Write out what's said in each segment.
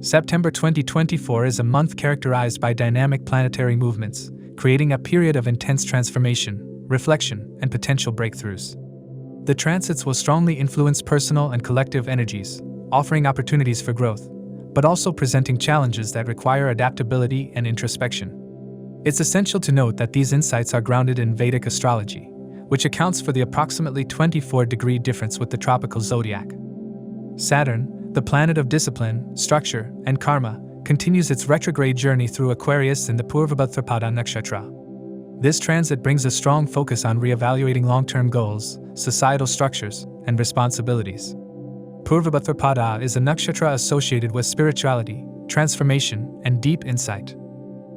September 2024 is a month characterized by dynamic planetary movements, creating a period of intense transformation, reflection, and potential breakthroughs. The transits will strongly influence personal and collective energies, offering opportunities for growth, but also presenting challenges that require adaptability and introspection. It's essential to note that these insights are grounded in Vedic astrology, which accounts for the approximately 24-degree difference with the tropical zodiac. Saturn, the planet of discipline, structure, and karma, continues its retrograde journey through Aquarius in the Purvabhadrapada nakshatra. This transit brings a strong focus on reevaluating long-term goals, societal structures, and responsibilities. Purvabhadrapada is a nakshatra associated with spirituality, transformation, and deep insight.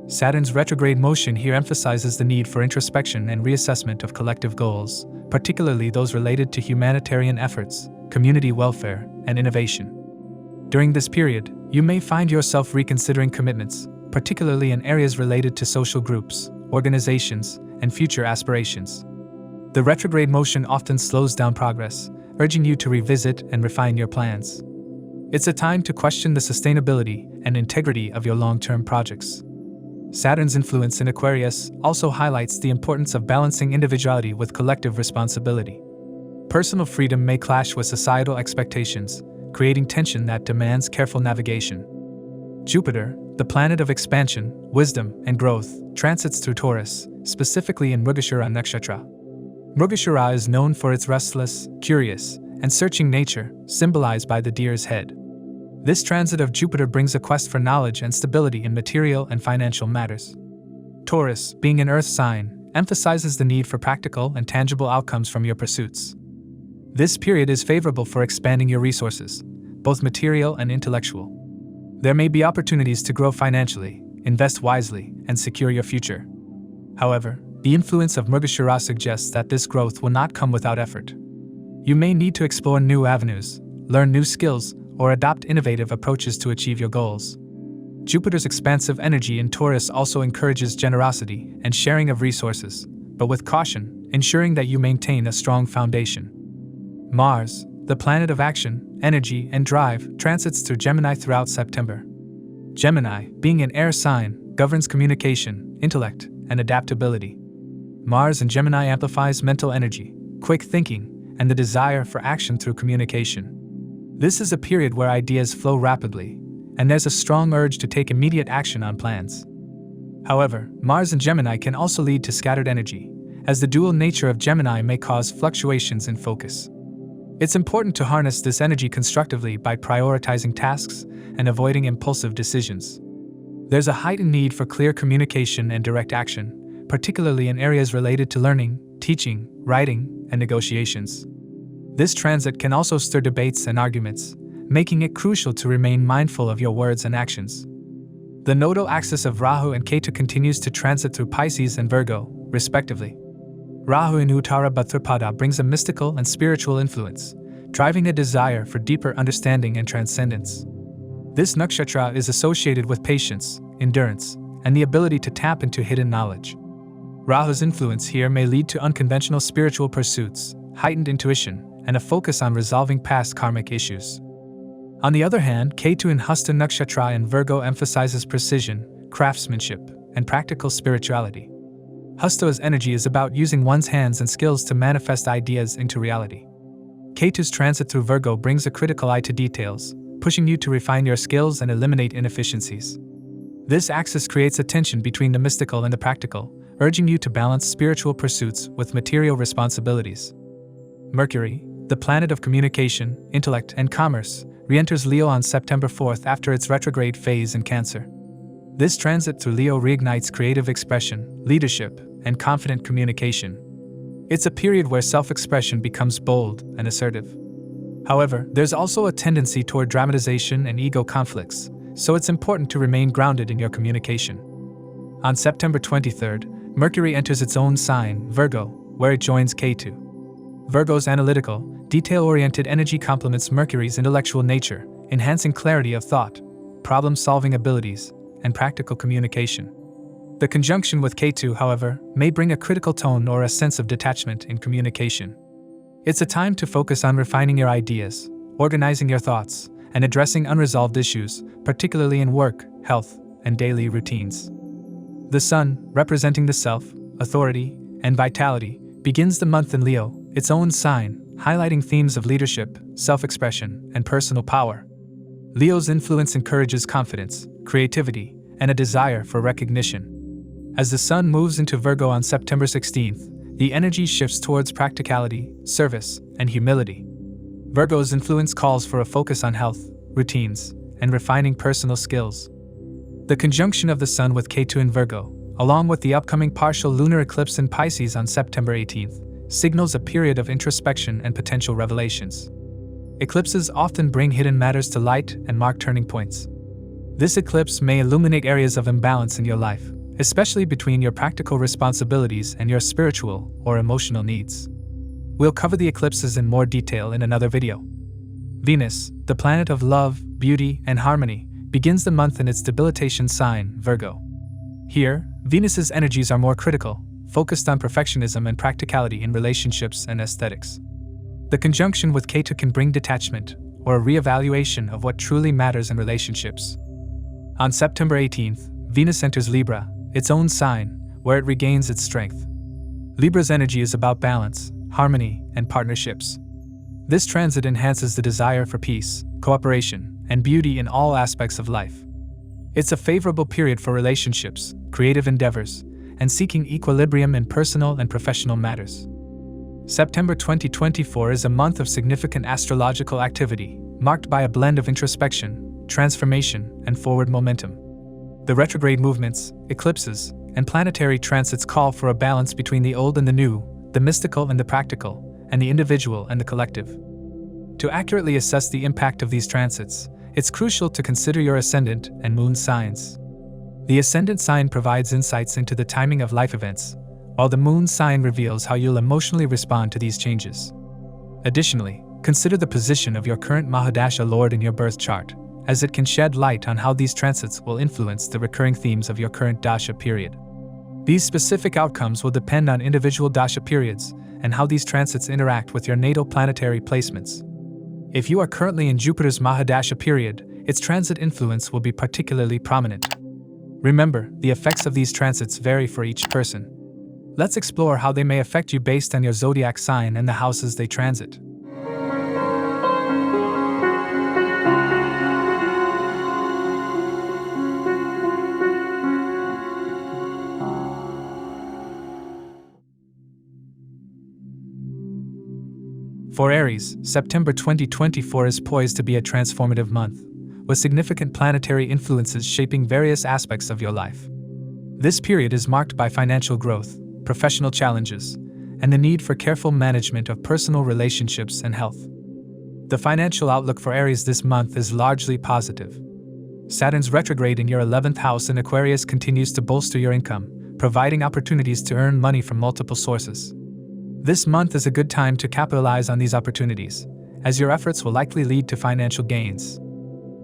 Saturn's retrograde motion here emphasizes the need for introspection and reassessment of collective goals, particularly those related to humanitarian efforts, community welfare, and innovation. During this period, you may find yourself reconsidering commitments, particularly in areas related to social groups, organizations, and future aspirations. The retrograde motion often slows down progress, urging you to revisit and refine your plans. It's a time to question the sustainability and integrity of your long-term projects. Saturn's influence in Aquarius also highlights the importance of balancing individuality with collective responsibility. Personal freedom may clash with societal expectations, creating tension that demands careful navigation. Jupiter, the planet of expansion, wisdom, and growth, transits through Taurus, specifically in Mrigashira nakshatra. Mrigashira is known for its restless, curious, and searching nature, symbolized by the deer's head. This transit of Jupiter brings a quest for knowledge and stability in material and financial matters. Taurus, being an earth sign, emphasizes the need for practical and tangible outcomes from your pursuits. This period is favorable for expanding your resources, both material and intellectual. There may be opportunities to grow financially, invest wisely, and secure your future. However, the influence of Mrigashira suggests that this growth will not come without effort. You may need to explore new avenues, learn new skills, or adopt innovative approaches to achieve your goals. Jupiter's expansive energy in Taurus also encourages generosity and sharing of resources, but with caution, ensuring that you maintain a strong foundation. Mars, the planet of action, energy, and drive, transits through Gemini throughout September. Gemini, being an air sign, governs communication, intellect, and adaptability. Mars in Gemini amplifies mental energy, quick thinking, and the desire for action through communication. This is a period where ideas flow rapidly, and there's a strong urge to take immediate action on plans. However, Mars in Gemini can also lead to scattered energy, as the dual nature of Gemini may cause fluctuations in focus. It's important to harness this energy constructively by prioritizing tasks and avoiding impulsive decisions. There's a heightened need for clear communication and direct action, particularly in areas related to learning, teaching, writing, and negotiations. This transit can also stir debates and arguments, making it crucial to remain mindful of your words and actions. The nodal axis of Rahu and Ketu continues to transit through Pisces and Virgo, respectively. Rahu in Uttara Bhadrapada brings a mystical and spiritual influence, driving a desire for deeper understanding and transcendence. This nakshatra is associated with patience, endurance, and the ability to tap into hidden knowledge. Rahu's influence here may lead to unconventional spiritual pursuits, heightened intuition, and a focus on resolving past karmic issues. On the other hand, Ketu in Hasta nakshatra in Virgo emphasizes precision, craftsmanship, and practical spirituality. Hasta's energy is about using one's hands and skills to manifest ideas into reality. Ketu's transit through Virgo brings a critical eye to details, pushing you to refine your skills and eliminate inefficiencies. This axis creates a tension between the mystical and the practical, urging you to balance spiritual pursuits with material responsibilities. Mercury, the planet of communication, intellect, and commerce, re-enters Leo on September 4th after its retrograde phase in Cancer. This transit through Leo reignites creative expression, leadership, and confident communication. It's a period where self-expression becomes bold and assertive. However, there's also a tendency toward dramatization and ego conflicts, so it's important to remain grounded in your communication. On September 23rd, Mercury enters its own sign, Virgo, where it joins Ketu. Virgo's analytical, detail-oriented energy complements Mercury's intellectual nature, enhancing clarity of thought, problem-solving abilities, and practical communication. The conjunction with Ketu, however, may bring a critical tone or a sense of detachment in communication. It's a time to focus on refining your ideas, organizing your thoughts, and addressing unresolved issues, particularly in work, health, and daily routines. The Sun, representing the self, authority, and vitality, begins the month in Leo, its own sign, highlighting themes of leadership, self-expression, and personal power. Leo's influence encourages confidence, creativity, and a desire for recognition. As the Sun moves into Virgo on September 16th, the energy shifts towards practicality, service, and humility. Virgo's influence calls for a focus on health, routines, and refining personal skills. The conjunction of the Sun with Ketu in Virgo, along with the upcoming partial lunar eclipse in Pisces on September 18th, signals a period of introspection and potential revelations. Eclipses often bring hidden matters to light and mark turning points. This eclipse may illuminate areas of imbalance in your life, especially between your practical responsibilities and your spiritual or emotional needs. We'll cover the eclipses in more detail in another video. Venus, the planet of love, beauty, and harmony, begins the month in its debilitation sign, Virgo. Here, Venus's energies are more critical, focused on perfectionism and practicality in relationships and aesthetics. The conjunction with Ketu can bring detachment, or a reevaluation of what truly matters in relationships. On September 18th, Venus enters Libra, its own sign, where it regains its strength. Libra's energy is about balance, harmony, and partnerships. This transit enhances the desire for peace, cooperation, and beauty in all aspects of life. It's a favorable period for relationships, creative endeavors, and seeking equilibrium in personal and professional matters. September 2024 is a month of significant astrological activity, marked by a blend of introspection, transformation, and forward momentum. The retrograde movements, eclipses, and planetary transits call for a balance between the old and the new, the mystical and the practical, and the individual and the collective. To accurately assess the impact of these transits, it's crucial to consider your ascendant and moon signs. The ascendant sign provides insights into the timing of life events, while the moon sign reveals how you'll emotionally respond to these changes. Additionally, consider the position of your current Maha-Dasha lord in your birth chart, as it can shed light on how these transits will influence the recurring themes of your current Dasha period. These specific outcomes will depend on individual Dasha periods and how these transits interact with your natal planetary placements. If you are currently in Jupiter's Maha-Dasha period, its transit influence will be particularly prominent. Remember, the effects of these transits vary for each person. Let's explore how they may affect you based on your zodiac sign and the houses they transit. For Aries, September 2024 is poised to be a transformative month, with significant planetary influences shaping various aspects of your life. This period is marked by financial growth, professional challenges, and the need for careful management of personal relationships and health. The financial outlook for Aries this month is largely positive. Saturn's retrograde in your 11th house in Aquarius continues to bolster your income, providing opportunities to earn money from multiple sources. This month is a good time to capitalize on these opportunities, as your efforts will likely lead to financial gains.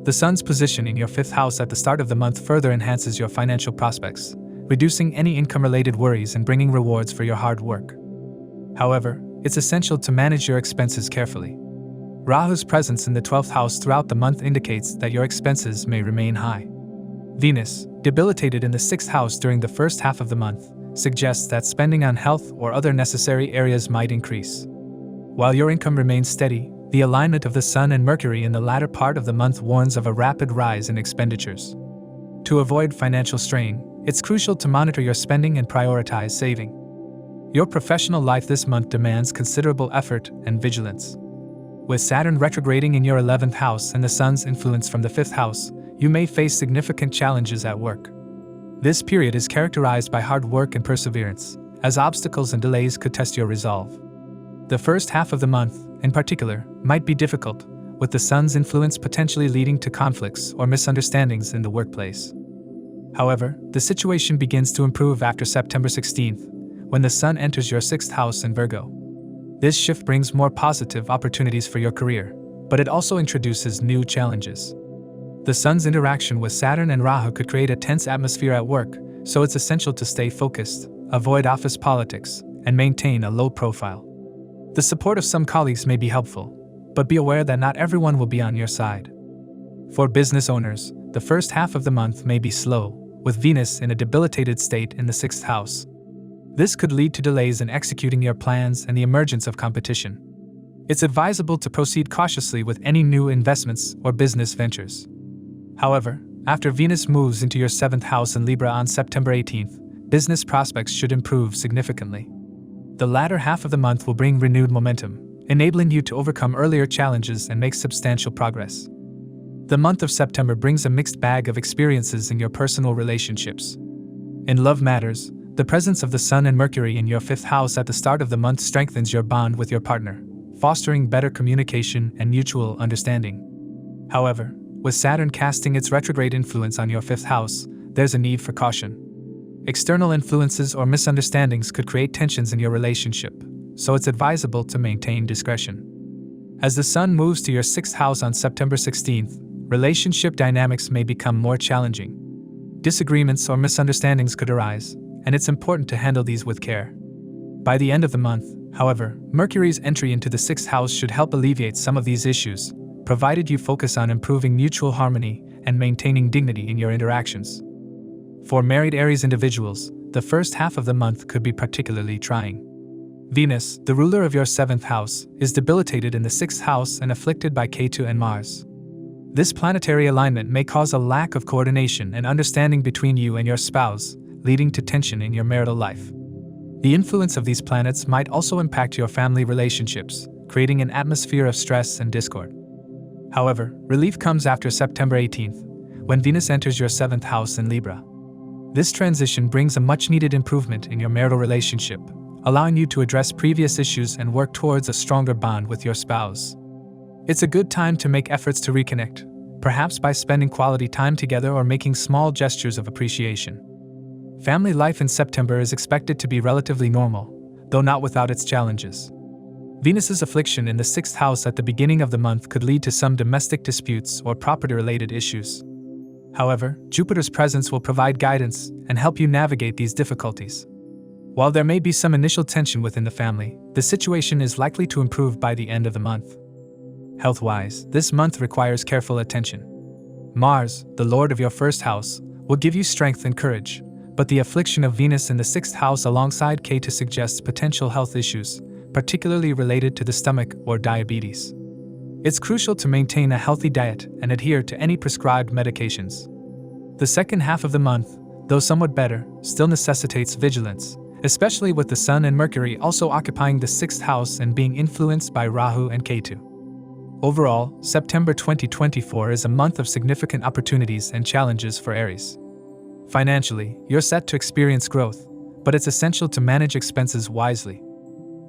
The Sun's position in your 5th house at the start of the month further enhances your financial prospects, reducing any income-related worries and bringing rewards for your hard work. However, it's essential to manage your expenses carefully. Rahu's presence in the 12th house throughout the month indicates that your expenses may remain high. Venus, debilitated in the 6th house during the first half of the month, suggests that spending on health or other necessary areas might increase. While your income remains steady, the alignment of the Sun and Mercury in the latter part of the month warns of a rapid rise in expenditures. To avoid financial strain, it's crucial to monitor your spending and prioritize saving. Your professional life this month demands considerable effort and vigilance. With Saturn retrograding in your 11th house and the Sun's influence from the 5th house, you may face significant challenges at work. This period is characterized by hard work and perseverance, as obstacles and delays could test your resolve. The first half of the month, in particular, might be difficult, with the Sun's influence potentially leading to conflicts or misunderstandings in the workplace. However, the situation begins to improve after September 16th, when the Sun enters your 6th house in Virgo. This shift brings more positive opportunities for your career, but it also introduces new challenges. The Sun's interaction with Saturn and Rahu could create a tense atmosphere at work, so it's essential to stay focused, avoid office politics, and maintain a low profile. The support of some colleagues may be helpful, but be aware that not everyone will be on your side. For business owners, the first half of the month may be slow, with Venus in a debilitated state in the 6th house. This could lead to delays in executing your plans and the emergence of competition. It's advisable to proceed cautiously with any new investments or business ventures. However, after Venus moves into your 7th house in Libra on September 18th, business prospects should improve significantly. The latter half of the month will bring renewed momentum, enabling you to overcome earlier challenges and make substantial progress. The month of September brings a mixed bag of experiences in your personal relationships. In love matters, the presence of the Sun and Mercury in your 5th house at the start of the month strengthens your bond with your partner, fostering better communication and mutual understanding. However, with Saturn casting its retrograde influence on your 5th house, there's a need for caution. External influences or misunderstandings could create tensions in your relationship, so it's advisable to maintain discretion. As the Sun moves to your 6th house on September 16th, relationship dynamics may become more challenging. Disagreements or misunderstandings could arise, and it's important to handle these with care. By the end of the month, however, Mercury's entry into the 6th house should help alleviate some of these issues, provided you focus on improving mutual harmony and maintaining dignity in your interactions. For married Aries individuals, the first half of the month could be particularly trying. Venus, the ruler of your 7th house, is debilitated in the 6th house and afflicted by Ketu and Mars. This planetary alignment may cause a lack of coordination and understanding between you and your spouse, leading to tension in your marital life. The influence of these planets might also impact your family relationships, creating an atmosphere of stress and discord. However, relief comes after September 18th, when Venus enters your 7th house in Libra. This transition brings a much-needed improvement in your marital relationship, allowing you to address previous issues and work towards a stronger bond with your spouse. It's a good time to make efforts to reconnect, perhaps by spending quality time together or making small gestures of appreciation. Family life in September is expected to be relatively normal, though not without its challenges. Venus's affliction in the 6th house at the beginning of the month could lead to some domestic disputes or property-related issues. However, Jupiter's presence will provide guidance and help you navigate these difficulties. While there may be some initial tension within the family, the situation is likely to improve by the end of the month. Health-wise, this month requires careful attention. Mars, the lord of your 1st house, will give you strength and courage, but the affliction of Venus in the 6th house alongside Ketu suggests potential health issues, particularly related to the stomach or diabetes. It's crucial to maintain a healthy diet and adhere to any prescribed medications. The second half of the month, though somewhat better, still necessitates vigilance, especially with the Sun and Mercury also occupying the 6th house and being influenced by Rahu and Ketu. Overall, September 2024 is a month of significant opportunities and challenges for Aries. Financially, you're set to experience growth, but it's essential to manage expenses wisely.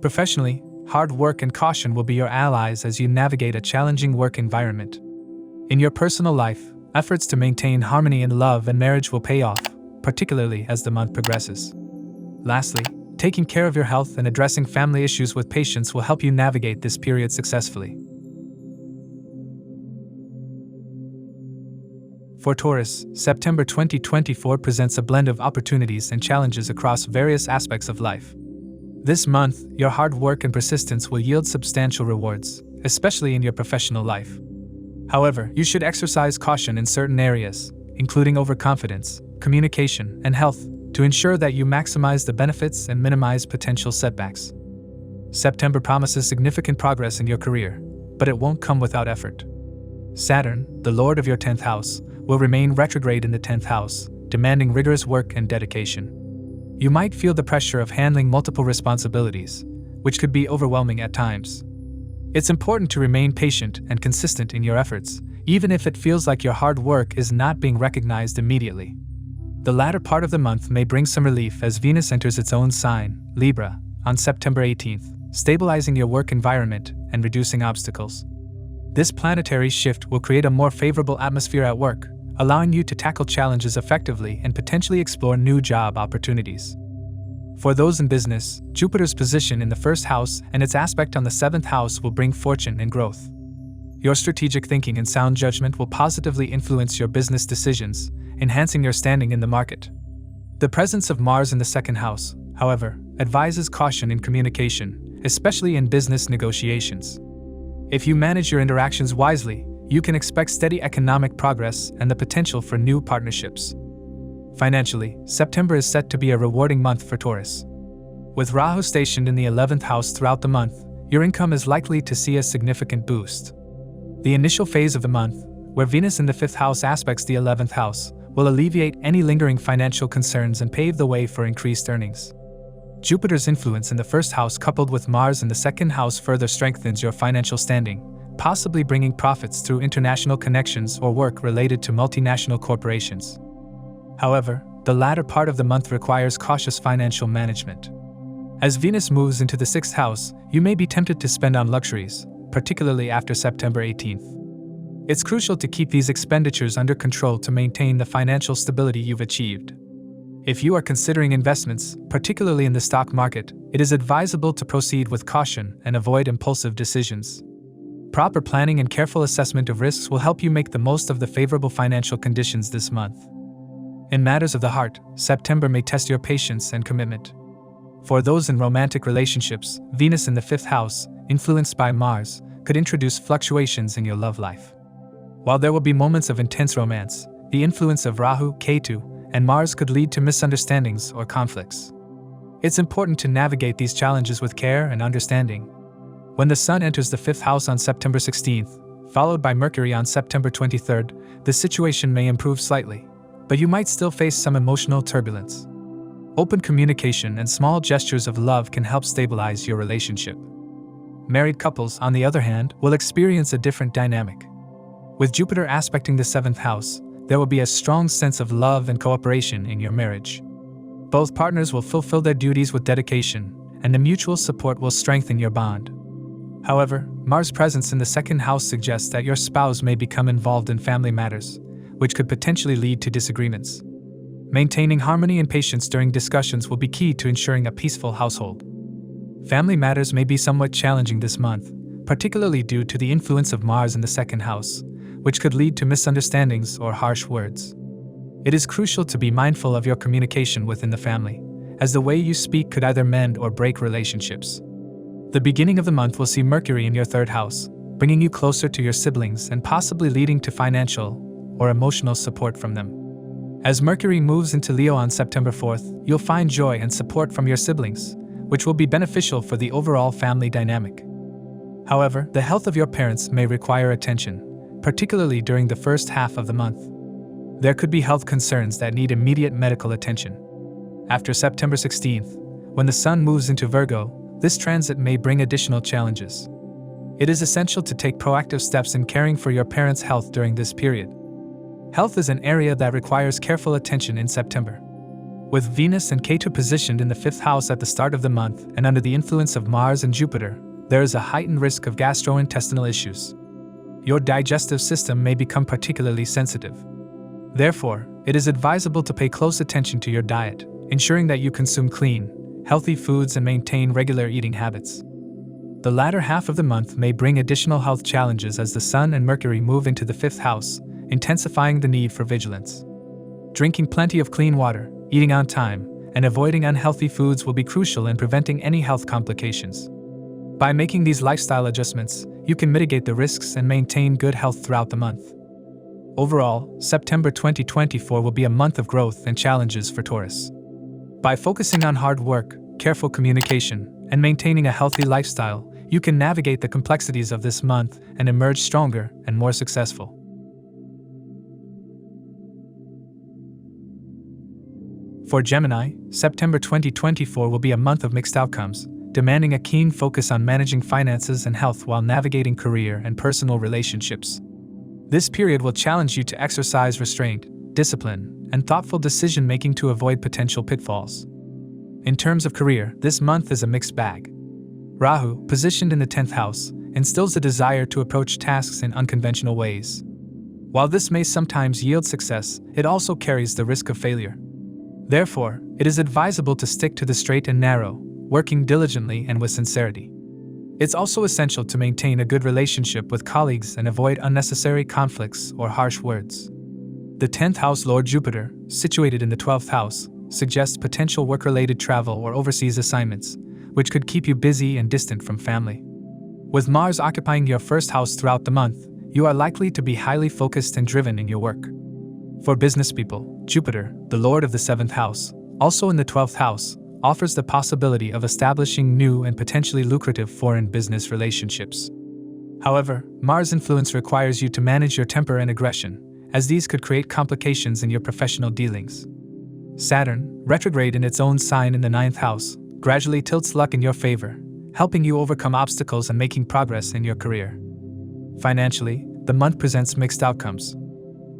Professionally, hard work and caution will be your allies as you navigate a challenging work environment. In your personal life, efforts to maintain harmony in love and marriage will pay off, particularly as the month progresses. Lastly, taking care of your health and addressing family issues with patience will help you navigate this period successfully. For Taurus, September 2024 presents a blend of opportunities and challenges across various aspects of life. This month, your hard work and persistence will yield substantial rewards, especially in your professional life. However, you should exercise caution in certain areas, including overconfidence, communication, and health, to ensure that you maximize the benefits and minimize potential setbacks. September promises significant progress in your career, but it won't come without effort. Saturn, the lord of your 10th house, will remain retrograde in the 10th house, demanding rigorous work and dedication. You might feel the pressure of handling multiple responsibilities, which could be overwhelming at times. It's important to remain patient and consistent in your efforts, even if it feels like your hard work is not being recognized immediately. The latter part of the month may bring some relief as Venus enters its own sign, Libra, on September 18th, stabilizing your work environment and reducing obstacles. This planetary shift will create a more favorable atmosphere at work, allowing you to tackle challenges effectively and potentially explore new job opportunities. For those in business, Jupiter's position in the 1st house and its aspect on the 7th house will bring fortune and growth. Your strategic thinking and sound judgment will positively influence your business decisions, enhancing your standing in the market. The presence of Mars in the 2nd house, however, advises caution in communication, especially in business negotiations. If you manage your interactions wisely, you can expect steady economic progress and the potential for new partnerships. Financially, September is set to be a rewarding month for Taurus. With Rahu stationed in the 11th house throughout the month, your income is likely to see a significant boost. The initial phase of the month, where Venus in the 5th house aspects the 11th house, will alleviate any lingering financial concerns and pave the way for increased earnings. Jupiter's influence in the 1st house coupled with Mars in the 2nd house further strengthens your financial standing, possibly bringing profits through international connections or work related to multinational corporations. However, the latter part of the month requires cautious financial management. As Venus moves into the 6th house, you may be tempted to spend on luxuries, particularly after September 18th. It's crucial to keep these expenditures under control to maintain the financial stability you've achieved. If you are considering investments, particularly in the stock market, it is advisable to proceed with caution and avoid impulsive decisions. Proper planning and careful assessment of risks will help you make the most of the favorable financial conditions this month. In matters of the heart, September may test your patience and commitment. For those in romantic relationships, Venus in the 5th house, influenced by Mars, could introduce fluctuations in your love life. While there will be moments of intense romance, the influence of Rahu, Ketu, and Mars could lead to misunderstandings or conflicts. It's important to navigate these challenges with care and understanding. When the Sun enters the 5th house on September 16th, followed by Mercury on September 23rd, the situation may improve slightly, but you might still face some emotional turbulence. Open communication and small gestures of love can help stabilize your relationship. Married couples, on the other hand, will experience a different dynamic. With Jupiter aspecting the 7th house, there will be a strong sense of love and cooperation in your marriage. Both partners will fulfill their duties with dedication, and the mutual support will strengthen your bond. However, Mars' presence in the 2nd house suggests that your spouse may become involved in family matters, which could potentially lead to disagreements. Maintaining harmony and patience during discussions will be key to ensuring a peaceful household. Family matters may be somewhat challenging this month, particularly due to the influence of Mars in the 2nd house, which could lead to misunderstandings or harsh words. It is crucial to be mindful of your communication within the family, as the way you speak could either mend or break relationships. The beginning of the month will see Mercury in your 3rd house, bringing you closer to your siblings and possibly leading to financial or emotional support from them. As Mercury moves into Leo on September 4th, you'll find joy and support from your siblings, which will be beneficial for the overall family dynamic. However, the health of your parents may require attention, particularly during the first half of the month. There could be health concerns that need immediate medical attention. After September 16th, when the Sun moves into Virgo, this transit may bring additional challenges. It is essential to take proactive steps in caring for your parents' health during this period. Health is an area that requires careful attention in September. With Venus and Ketu positioned in the 5th house at the start of the month and under the influence of Mars and Jupiter, there is a heightened risk of gastrointestinal issues. Your digestive system may become particularly sensitive. Therefore, it is advisable to pay close attention to your diet, ensuring that you consume clean, healthy foods and maintain regular eating habits. The latter half of the month may bring additional health challenges as the Sun and Mercury move into the 5th house, intensifying the need for vigilance. Drinking plenty of clean water, eating on time, and avoiding unhealthy foods will be crucial in preventing any health complications. By making these lifestyle adjustments, you can mitigate the risks and maintain good health throughout the month. Overall, September 2024 will be a month of growth and challenges for Taurus. By focusing on hard work, careful communication, and maintaining a healthy lifestyle, you can navigate the complexities of this month and emerge stronger and more successful. For Gemini, September 2024 will be a month of mixed outcomes, demanding a keen focus on managing finances and health while navigating career and personal relationships. This period will challenge you to exercise restraint, discipline, and thoughtful decision-making to avoid potential pitfalls. In terms of career, this month is a mixed bag. Rahu, positioned in the 10th house, instills a desire to approach tasks in unconventional ways. While this may sometimes yield success, it also carries the risk of failure. Therefore, it is advisable to stick to the straight and narrow, working diligently and with sincerity. It's also essential to maintain a good relationship with colleagues and avoid unnecessary conflicts or harsh words. The 10th house Lord Jupiter, situated in the 12th house, suggests potential work-related travel or overseas assignments, which could keep you busy and distant from family. With Mars occupying your 1st house throughout the month, you are likely to be highly focused and driven in your work. For business people, Jupiter, the lord of the 7th house, also in the 12th house, offers the possibility of establishing new and potentially lucrative foreign business relationships. However, Mars' influence requires you to manage your temper and aggression, as these could create complications in your professional dealings. Saturn, retrograde in its own sign in the 9th house, gradually tilts luck in your favor, helping you overcome obstacles and making progress in your career. Financially, the month presents mixed outcomes.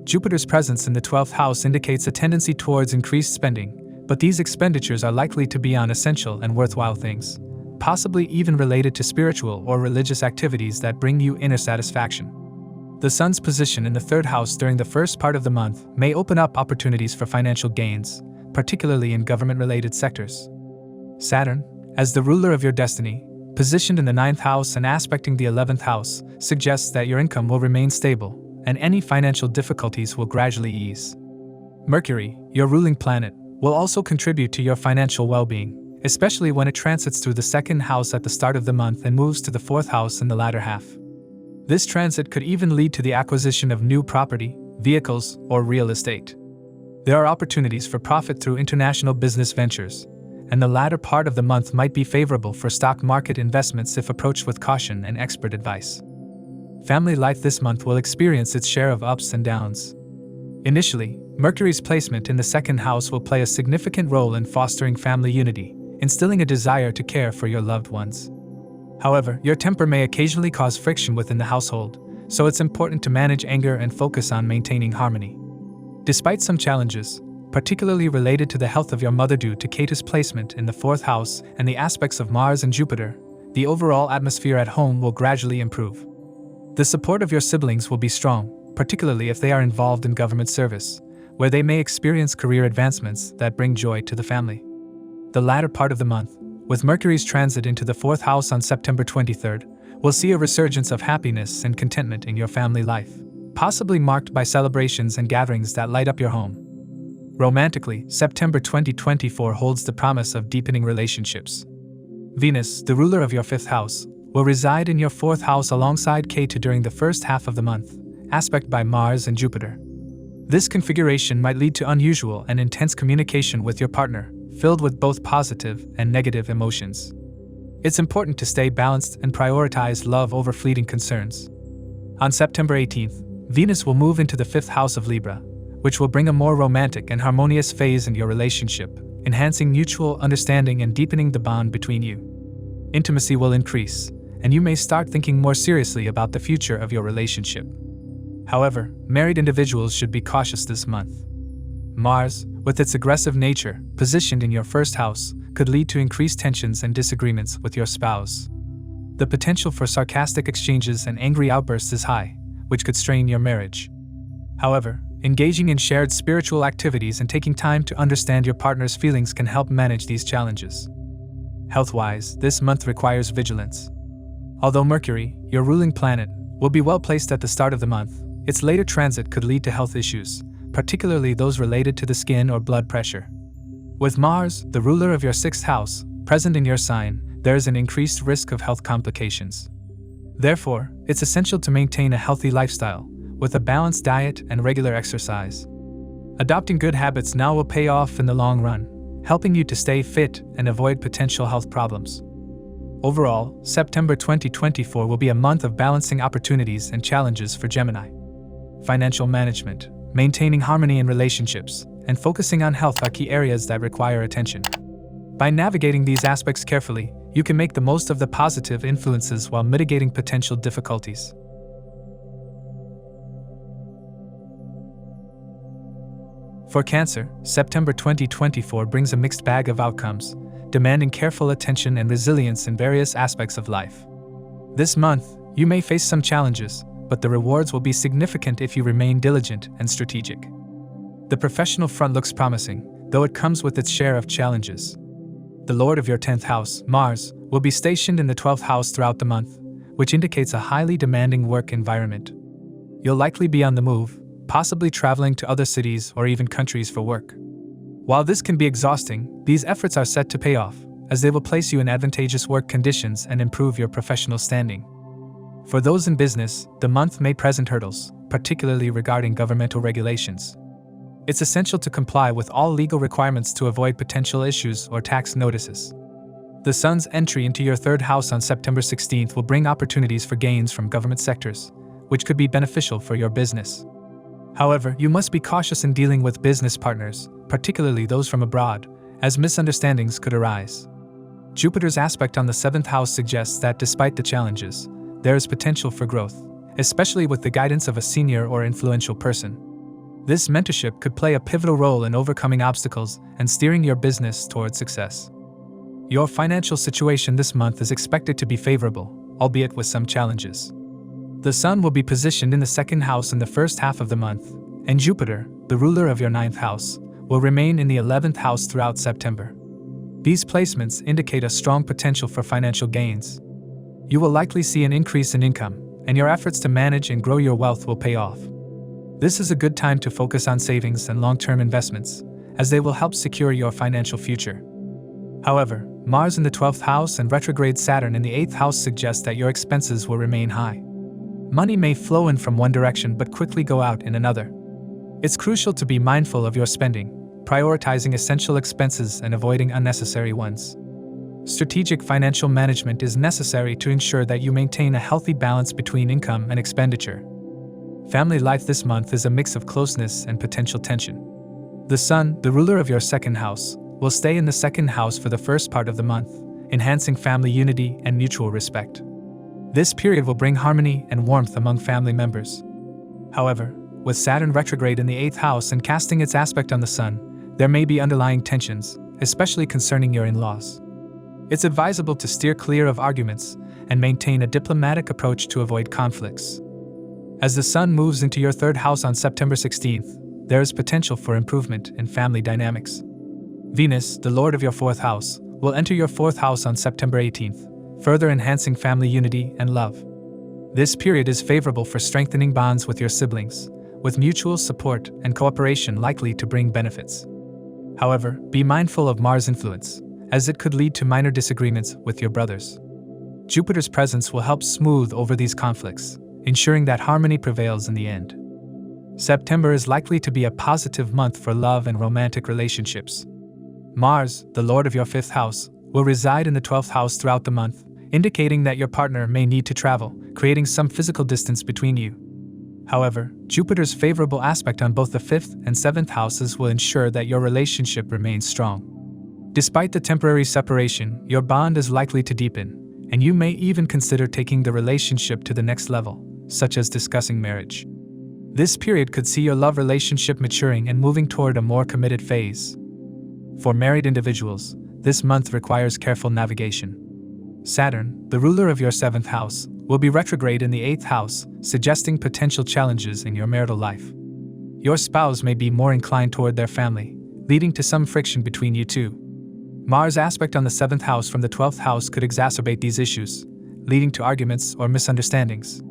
Jupiter's presence in the 12th house indicates a tendency towards increased spending, but these expenditures are likely to be on essential and worthwhile things, possibly even related to spiritual or religious activities that bring you inner satisfaction. The Sun's position in the 3rd house during the first part of the month may open up opportunities for financial gains, particularly in government-related sectors. Saturn, as the ruler of your destiny, positioned in the 9th house and aspecting the 11th house, suggests that your income will remain stable, and any financial difficulties will gradually ease. Mercury, your ruling planet, will also contribute to your financial well-being, especially when it transits through the 2nd house at the start of the month and moves to the 4th house in the latter half. This transit could even lead to the acquisition of new property, vehicles, or real estate. There are opportunities for profit through international business ventures, and the latter part of the month might be favorable for stock market investments if approached with caution and expert advice. Family life this month will experience its share of ups and downs. Initially, Mercury's placement in the 2nd house will play a significant role in fostering family unity, instilling a desire to care for your loved ones. However, your temper may occasionally cause friction within the household, so it's important to manage anger and focus on maintaining harmony. Despite some challenges, particularly related to the health of your mother due to Ketu's placement in the 4th house and the aspects of Mars and Jupiter, the overall atmosphere at home will gradually improve. The support of your siblings will be strong, particularly if they are involved in government service, where they may experience career advancements that bring joy to the family. The latter part of the month, with Mercury's transit into the 4th house on September 23rd, will see a resurgence of happiness and contentment in your family life, possibly marked by celebrations and gatherings that light up your home. Romantically, September 2024 holds the promise of deepening relationships. Venus, the ruler of your 5th house, will reside in your 4th house alongside Ketu during the first half of the month, aspect by Mars and Jupiter. This configuration might lead to unusual and intense communication with your partner, filled with both positive and negative emotions. It's important to stay balanced and prioritize love over fleeting concerns. On September 18th, Venus will move into the 5th house of Libra, which will bring a more romantic and harmonious phase in your relationship, enhancing mutual understanding and deepening the bond between you. Intimacy will increase, and you may start thinking more seriously about the future of your relationship. However, married individuals should be cautious this month. Mars, with its aggressive nature, positioned in your 1st house, could lead to increased tensions and disagreements with your spouse. The potential for sarcastic exchanges and angry outbursts is high, which could strain your marriage. However, engaging in shared spiritual activities and taking time to understand your partner's feelings can help manage these challenges. Health-wise, this month requires vigilance. Although Mercury, your ruling planet, will be well placed at the start of the month, its later transit could lead to health issues, particularly those related to the skin or blood pressure. With Mars, the ruler of your 6th house, present in your sign, there is an increased risk of health complications. Therefore, it's essential to maintain a healthy lifestyle, with a balanced diet and regular exercise. Adopting good habits now will pay off in the long run, helping you to stay fit and avoid potential health problems. Overall, September 2024 will be a month of balancing opportunities and challenges for Gemini. Financial management, maintaining harmony in relationships, and focusing on health are key areas that require attention. By navigating these aspects carefully, you can make the most of the positive influences while mitigating potential difficulties. For Cancer, September 2024 brings a mixed bag of outcomes, demanding careful attention and resilience in various aspects of life. This month, you may face some challenges, but the rewards will be significant if you remain diligent and strategic. The professional front looks promising, though it comes with its share of challenges. The Lord of your 10th house, Mars, will be stationed in the 12th house throughout the month, which indicates a highly demanding work environment. You'll likely be on the move, possibly traveling to other cities or even countries for work. While this can be exhausting, these efforts are set to pay off, as they will place you in advantageous work conditions and improve your professional standing. For those in business, the month may present hurdles, particularly regarding governmental regulations. It's essential to comply with all legal requirements to avoid potential issues or tax notices. The Sun's entry into your third house on September 16th will bring opportunities for gains from government sectors, which could be beneficial for your business. However, you must be cautious in dealing with business partners, particularly those from abroad, as misunderstandings could arise. Jupiter's aspect on the 7th house suggests that despite the challenges, there is potential for growth, especially with the guidance of a senior or influential person. This mentorship could play a pivotal role in overcoming obstacles and steering your business towards success. Your financial situation this month is expected to be favorable, albeit with some challenges. The Sun will be positioned in the 2nd house in the first half of the month, and Jupiter, the ruler of your 9th house, will remain in the 11th house throughout September. These placements indicate a strong potential for financial gains. You will likely see an increase in income, and your efforts to manage and grow your wealth will pay off. This is a good time to focus on savings and long-term investments, as they will help secure your financial future. However, Mars in the 12th house and retrograde Saturn in the 8th house suggest that your expenses will remain high. Money may flow in from one direction but quickly go out in another. It's crucial to be mindful of your spending, prioritizing essential expenses and avoiding unnecessary ones. Strategic financial management is necessary to ensure that you maintain a healthy balance between income and expenditure. Family life this month is a mix of closeness and potential tension. The Sun, the ruler of your 2nd house, will stay in the 2nd house for the first part of the month, enhancing family unity and mutual respect. This period will bring harmony and warmth among family members. However, with Saturn retrograde in the 8th house and casting its aspect on the Sun, there may be underlying tensions, especially concerning your in-laws. It's advisable to steer clear of arguments and maintain a diplomatic approach to avoid conflicts. As the Sun moves into your 3rd house on September 16th, there is potential for improvement in family dynamics. Venus, the lord of your 4th house, will enter your 4th house on September 18th, further enhancing family unity and love. This period is favorable for strengthening bonds with your siblings, with mutual support and cooperation likely to bring benefits. However, be mindful of Mars' influence, as it could lead to minor disagreements with your brothers. Jupiter's presence will help smooth over these conflicts, ensuring that harmony prevails in the end. September is likely to be a positive month for love and romantic relationships. Mars, the lord of your 5th house, will reside in the 12th house throughout the month, indicating that your partner may need to travel, creating some physical distance between you. However, Jupiter's favorable aspect on both the 5th and 7th houses will ensure that your relationship remains strong. Despite the temporary separation, your bond is likely to deepen, and you may even consider taking the relationship to the next level, such as discussing marriage. This period could see your love relationship maturing and moving toward a more committed phase. For married individuals, this month requires careful navigation. Saturn, the ruler of your 7th house, will be retrograde in the 8th house, suggesting potential challenges in your marital life. Your spouse may be more inclined toward their family, leading to some friction between you two. Mars' aspect on the 7th house from the 12th house could exacerbate these issues, leading to arguments or misunderstandings.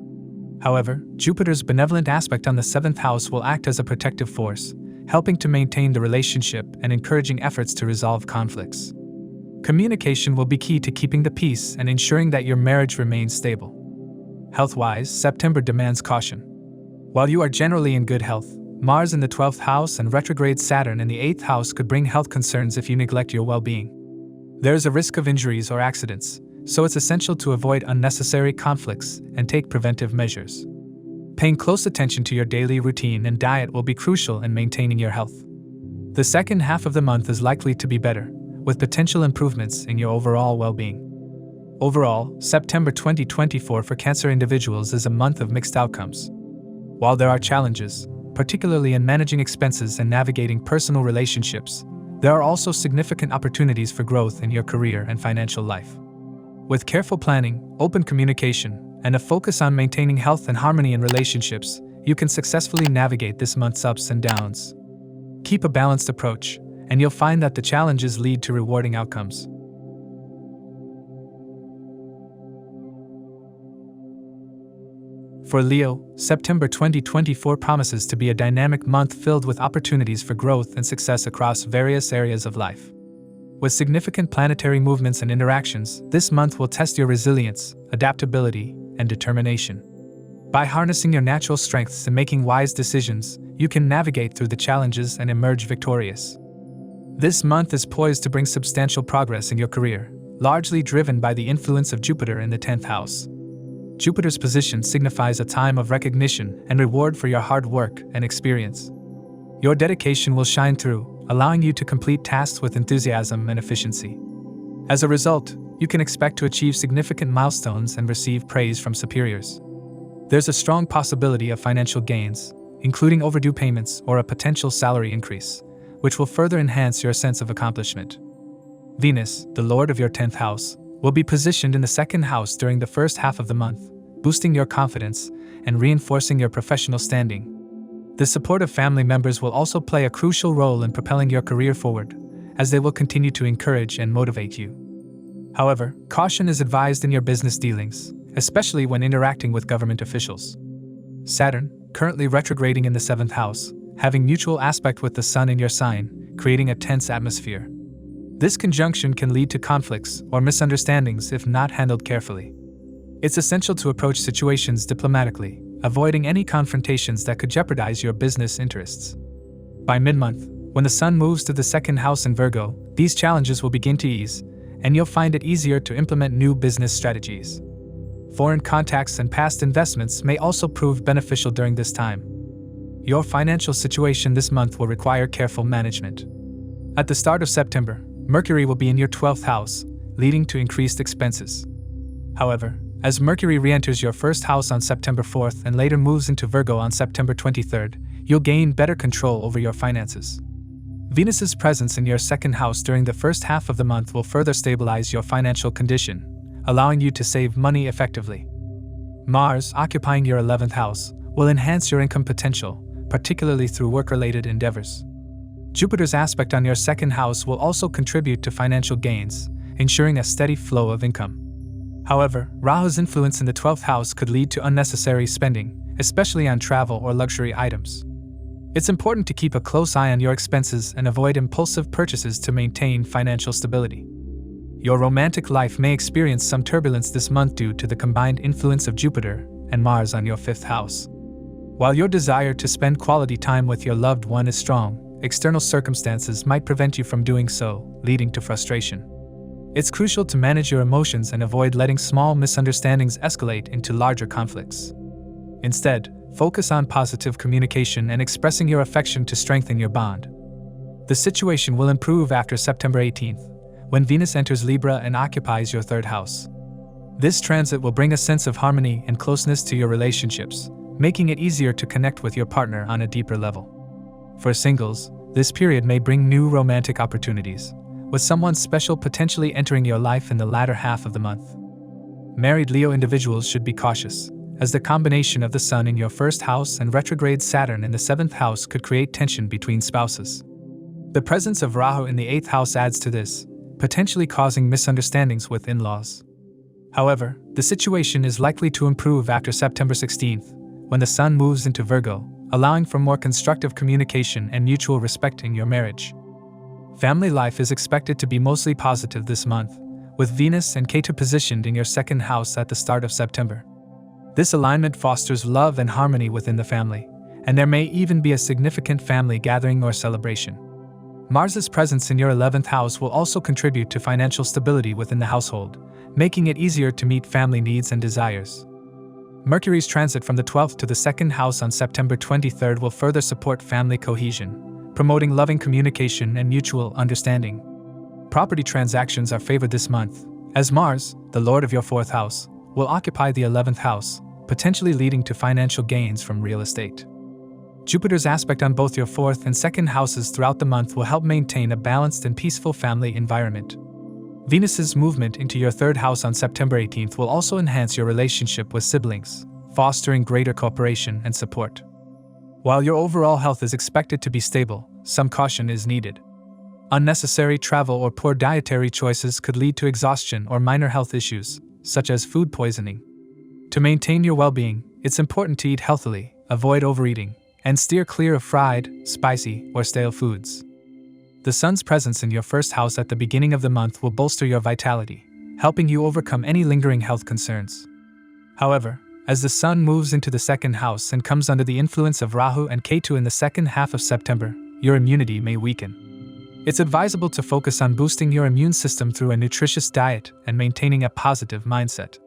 However, Jupiter's benevolent aspect on the 7th house will act as a protective force, helping to maintain the relationship and encouraging efforts to resolve conflicts. Communication will be key to keeping the peace and ensuring that your marriage remains stable. Health-wise, September demands caution. While you are generally in good health, Mars in the 12th house and retrograde Saturn in the 8th house could bring health concerns if you neglect your well-being. There is a risk of injuries or accidents, so it's essential to avoid unnecessary conflicts and take preventive measures. Paying close attention to your daily routine and diet will be crucial in maintaining your health. The second half of the month is likely to be better, with potential improvements in your overall well-being. Overall, September 2024 for Cancer individuals is a month of mixed outcomes. While there are challenges, particularly in managing expenses and navigating personal relationships, there are also significant opportunities for growth in your career and financial life. With careful planning, open communication, and a focus on maintaining health and harmony in relationships, you can successfully navigate this month's ups and downs. Keep a balanced approach, and you'll find that the challenges lead to rewarding outcomes. For Leo, September 2024 promises to be a dynamic month filled with opportunities for growth and success across various areas of life. With significant planetary movements and interactions, this month will test your resilience, adaptability, and determination. By harnessing your natural strengths and making wise decisions, you can navigate through the challenges and emerge victorious. This month is poised to bring substantial progress in your career, largely driven by the influence of Jupiter in the 10th house. Jupiter's position signifies a time of recognition and reward for your hard work and experience. Your dedication will shine through, allowing you to complete tasks with enthusiasm and efficiency. As a result, you can expect to achieve significant milestones and receive praise from superiors. There's a strong possibility of financial gains, including overdue payments or a potential salary increase, which will further enhance your sense of accomplishment. Venus, the lord of your 10th house, will be positioned in the 2nd house during the first half of the month, boosting your confidence and reinforcing your professional standing. The support of family members will also play a crucial role in propelling your career forward, as they will continue to encourage and motivate you. However, caution is advised in your business dealings, especially when interacting with government officials. Saturn, currently retrograding in the 7th house, having mutual aspect with the Sun in your sign, creating a tense atmosphere. This conjunction can lead to conflicts or misunderstandings if not handled carefully. It's essential to approach situations diplomatically, avoiding any confrontations that could jeopardize your business interests. By mid-month, when the Sun moves to the 2nd house in Virgo, these challenges will begin to ease, and you'll find it easier to implement new business strategies. Foreign contacts and past investments may also prove beneficial during this time. Your financial situation this month will require careful management. At the start of September, Mercury will be in your 12th house, leading to increased expenses. However, as Mercury re-enters your 1st house on September 4th and later moves into Virgo on September 23rd, you'll gain better control over your finances. Venus's presence in your 2nd house during the first half of the month will further stabilize your financial condition, allowing you to save money effectively. Mars, occupying your 11th house, will enhance your income potential, particularly through work-related endeavors. Jupiter's aspect on your 2nd house will also contribute to financial gains, ensuring a steady flow of income. However, Rahu's influence in the 12th house could lead to unnecessary spending, especially on travel or luxury items. It's important to keep a close eye on your expenses and avoid impulsive purchases to maintain financial stability. Your romantic life may experience some turbulence this month due to the combined influence of Jupiter and Mars on your 5th house. While your desire to spend quality time with your loved one is strong, external circumstances might prevent you from doing so, leading to frustration. It's crucial to manage your emotions and avoid letting small misunderstandings escalate into larger conflicts. Instead, focus on positive communication and expressing your affection to strengthen your bond. The situation will improve after September 18th, when Venus enters Libra and occupies your 3rd house. This transit will bring a sense of harmony and closeness to your relationships, making it easier to connect with your partner on a deeper level. For singles, this period may bring new romantic opportunities, with someone special potentially entering your life in the latter half of the month. Married Leo individuals should be cautious, as the combination of the Sun in your 1st house and retrograde Saturn in the 7th house could create tension between spouses. The presence of Rahu in the 8th house adds to this, potentially causing misunderstandings with in-laws. However, the situation is likely to improve after September 16th, when the Sun moves into Virgo, allowing for more constructive communication and mutual respect in your marriage. Family life is expected to be mostly positive this month, with Venus and Ketu positioned in your 2nd house at the start of September. This alignment fosters love and harmony within the family, and there may even be a significant family gathering or celebration. Mars's presence in your 11th house will also contribute to financial stability within the household, making it easier to meet family needs and desires. Mercury's transit from the 12th to the 2nd house on September 23rd will further support family cohesion, promoting loving communication and mutual understanding. Property transactions are favored this month, as Mars, the lord of your 4th house, will occupy the 11th house, potentially leading to financial gains from real estate. Jupiter's aspect on both your 4th and 2nd houses throughout the month will help maintain a balanced and peaceful family environment. Venus's movement into your 3rd house on September 18th will also enhance your relationship with siblings, fostering greater cooperation and support. While your overall health is expected to be stable, some caution is needed. Unnecessary travel or poor dietary choices could lead to exhaustion or minor health issues, such as food poisoning. To maintain your well-being, it's important to eat healthily, avoid overeating, and steer clear of fried, spicy, or stale foods. The Sun's presence in your 1st house at the beginning of the month will bolster your vitality, helping you overcome any lingering health concerns. However, as the Sun moves into the second house and comes under the influence of Rahu and Ketu in the second half of September, your immunity may weaken. It's advisable to focus on boosting your immune system through a nutritious diet and maintaining a positive mindset.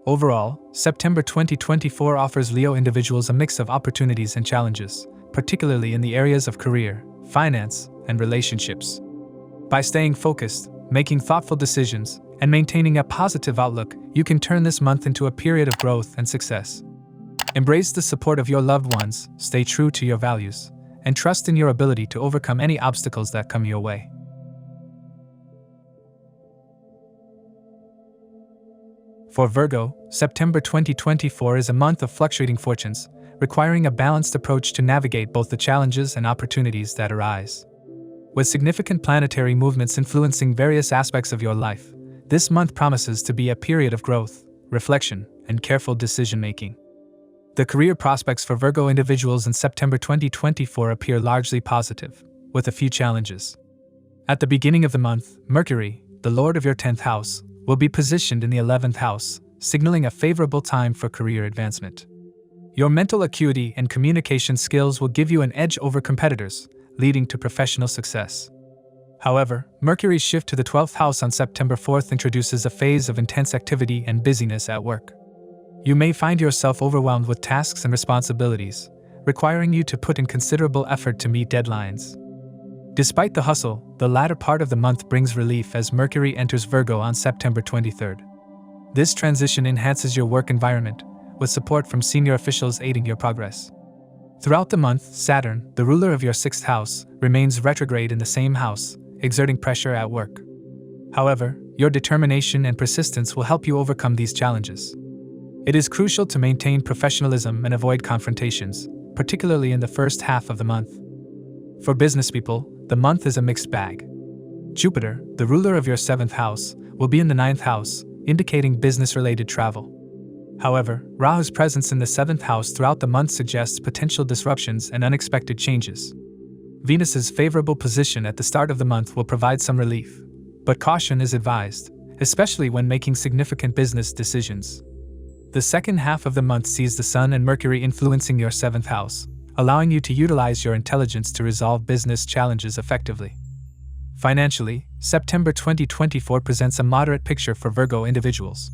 Overall, September 2024 offers Leo individuals a mix of opportunities and challenges, particularly in the areas of career, finance, and relationships. By staying focused, making thoughtful decisions, and maintaining a positive outlook, you can turn this month into a period of growth and success. Embrace the support of your loved ones, stay true to your values, and trust in your ability to overcome any obstacles that come your way. For Virgo, September 2024 is a month of fluctuating fortunes, requiring a balanced approach to navigate both the challenges and opportunities that arise. With significant planetary movements influencing various aspects of your life, this month promises to be a period of growth, reflection, and careful decision-making. The career prospects for Virgo individuals in September 2024 appear largely positive, with a few challenges. At the beginning of the month, Mercury, the lord of your 10th house, will be positioned in the 11th house, signaling a favorable time for career advancement. Your mental acuity and communication skills will give you an edge over competitors, leading to professional success. However, Mercury's shift to the 12th house on September 4th introduces a phase of intense activity and busyness at work. You may find yourself overwhelmed with tasks and responsibilities, requiring you to put in considerable effort to meet deadlines. Despite the hustle, the latter part of the month brings relief as Mercury enters Virgo on September 23rd. This transition enhances your work environment, with support from senior officials aiding your progress. Throughout the month, Saturn, the ruler of your 6th house, remains retrograde in the same house, exerting pressure at work. However, your determination and persistence will help you overcome these challenges. It is crucial to maintain professionalism and avoid confrontations, particularly in the first half of the month. For business people, the month is a mixed bag. Jupiter, the ruler of your 7th house, will be in the 9th house, indicating business-related travel. However, Rahu's presence in the 7th house throughout the month suggests potential disruptions and unexpected changes. Venus's favorable position at the start of the month will provide some relief, but caution is advised, especially when making significant business decisions. The second half of the month sees the Sun and Mercury influencing your 7th house, allowing you to utilize your intelligence to resolve business challenges effectively. Financially, September 2024 presents a moderate picture for Virgo individuals.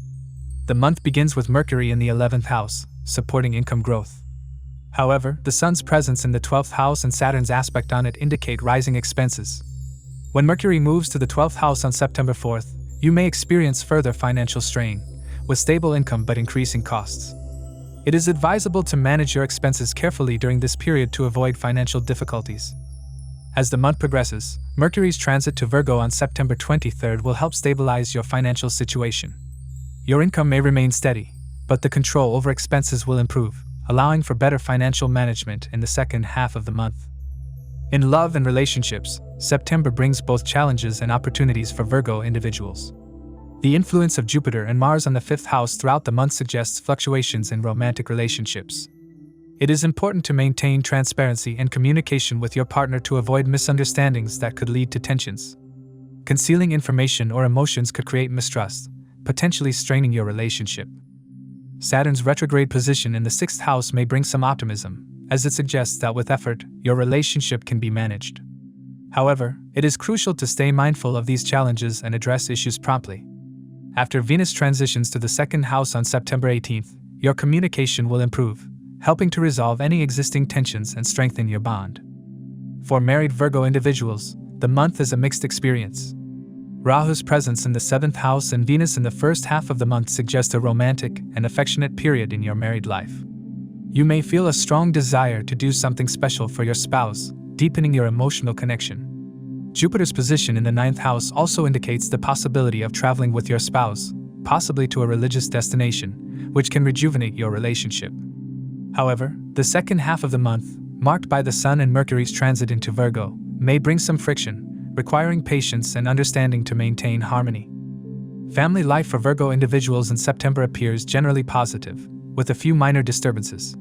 The month begins with Mercury in the 11th house, supporting income growth. However, the Sun's presence in the 12th house and Saturn's aspect on it indicate rising expenses. When Mercury moves to the 12th house on September 4th, you may experience further financial strain, with stable income but increasing costs. It is advisable to manage your expenses carefully during this period to avoid financial difficulties. As the month progresses, Mercury's transit to Virgo on September 23rd will help stabilize your financial situation. Your income may remain steady, but the control over expenses will improve, allowing for better financial management in the second half of the month. In love and relationships, September brings both challenges and opportunities for Virgo individuals. The influence of Jupiter and Mars on the 5th house throughout the month suggests fluctuations in romantic relationships. It is important to maintain transparency and communication with your partner to avoid misunderstandings that could lead to tensions. Concealing information or emotions could create mistrust, potentially straining your relationship. Saturn's retrograde position in the 6th house may bring some optimism, as it suggests that with effort, your relationship can be managed. However, it is crucial to stay mindful of these challenges and address issues promptly. After Venus transitions to the 2nd house on September 18th, your communication will improve, helping to resolve any existing tensions and strengthen your bond. For married Virgo individuals, the month is a mixed experience. Rahu's presence in the 7th house and Venus in the first half of the month suggest a romantic and affectionate period in your married life. You may feel a strong desire to do something special for your spouse, deepening your emotional connection. Jupiter's position in the 9th house also indicates the possibility of traveling with your spouse, possibly to a religious destination, which can rejuvenate your relationship. However, the second half of the month, marked by the Sun and Mercury's transit into Virgo, may bring some friction, requiring patience and understanding to maintain harmony. Family life for Virgo individuals in September appears generally positive, with a few minor disturbances.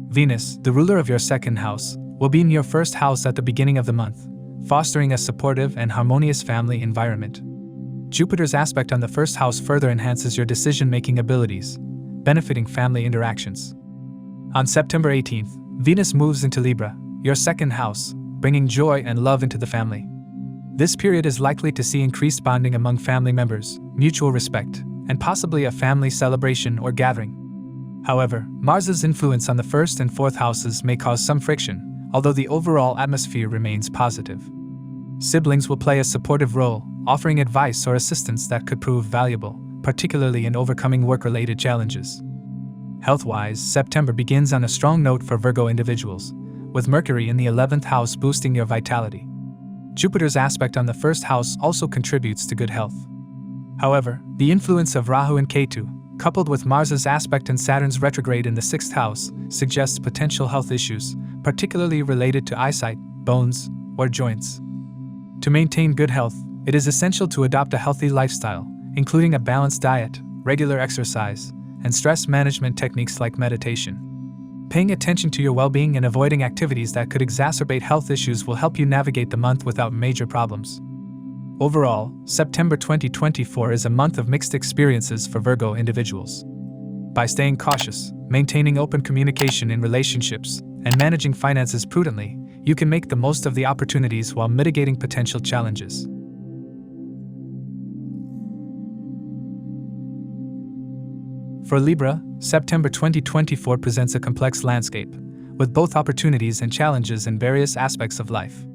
Venus, the ruler of your 2nd house, will be in your 1st house at the beginning of the month, fostering a supportive and harmonious family environment. Jupiter's aspect on the 1st house further enhances your decision-making abilities, benefiting family interactions. On September 18th, Venus moves into Libra, your second house, bringing joy and love into the family. This period is likely to see increased bonding among family members, mutual respect, and possibly a family celebration or gathering. However, Mars's influence on the first and fourth houses may cause some friction, although the overall atmosphere remains positive. Siblings will play a supportive role, offering advice or assistance that could prove valuable, particularly in overcoming work-related challenges. Health-wise, September begins on a strong note for Virgo individuals, with Mercury in the 11th house boosting your vitality. Jupiter's aspect on the first house also contributes to good health. However, the influence of Rahu and Ketu, coupled with Mars's aspect and Saturn's retrograde in the 6th house, suggests potential health issues, particularly related to eyesight, bones, or joints. To maintain good health, it is essential to adopt a healthy lifestyle, including a balanced diet, regular exercise, and stress management techniques like meditation. Paying attention to your well-being and avoiding activities that could exacerbate health issues will help you navigate the month without major problems. Overall, September 2024 is a month of mixed experiences for Virgo individuals. By staying cautious, maintaining open communication in relationships, and managing finances prudently, you can make the most of the opportunities while mitigating potential challenges. For Libra, September 2024 presents a complex landscape, with both opportunities and challenges in various aspects of life.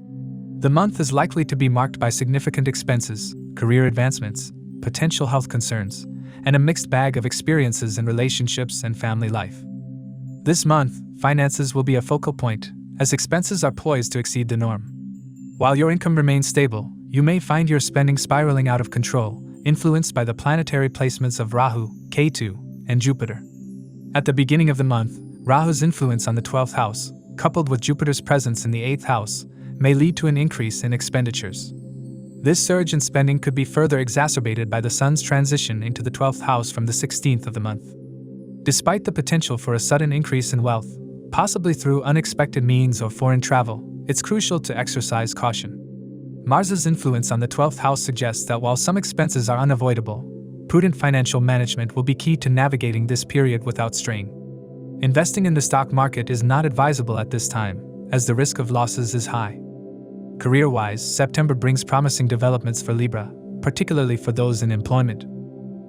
The month is likely to be marked by significant expenses, career advancements, potential health concerns, and a mixed bag of experiences in relationships and family life. This month, finances will be a focal point, as expenses are poised to exceed the norm. While your income remains stable, you may find your spending spiraling out of control, influenced by the planetary placements of Rahu, Ketu, and Jupiter. At the beginning of the month, Rahu's influence on the 12th house, coupled with Jupiter's presence in the 8th house, may lead to an increase in expenditures. This surge in spending could be further exacerbated by the Sun's transition into the 12th house from the 16th of the month. Despite the potential for a sudden increase in wealth, possibly through unexpected means or foreign travel, it's crucial to exercise caution. Mars's influence on the 12th house suggests that while some expenses are unavoidable, prudent financial management will be key to navigating this period without strain. Investing in the stock market is not advisable at this time, as the risk of losses is high. Career-wise, September brings promising developments for Libra, particularly for those in employment.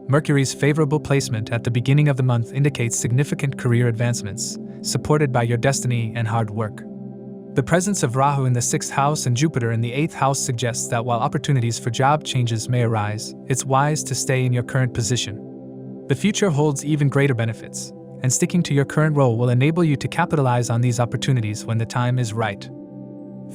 Mercury's favorable placement at the beginning of the month indicates significant career advancements, supported by your destiny and hard work. The presence of Rahu in the 6th house and Jupiter in the 8th house suggests that while opportunities for job changes may arise, it's wise to stay in your current position. The future holds even greater benefits, and sticking to your current role will enable you to capitalize on these opportunities when the time is right.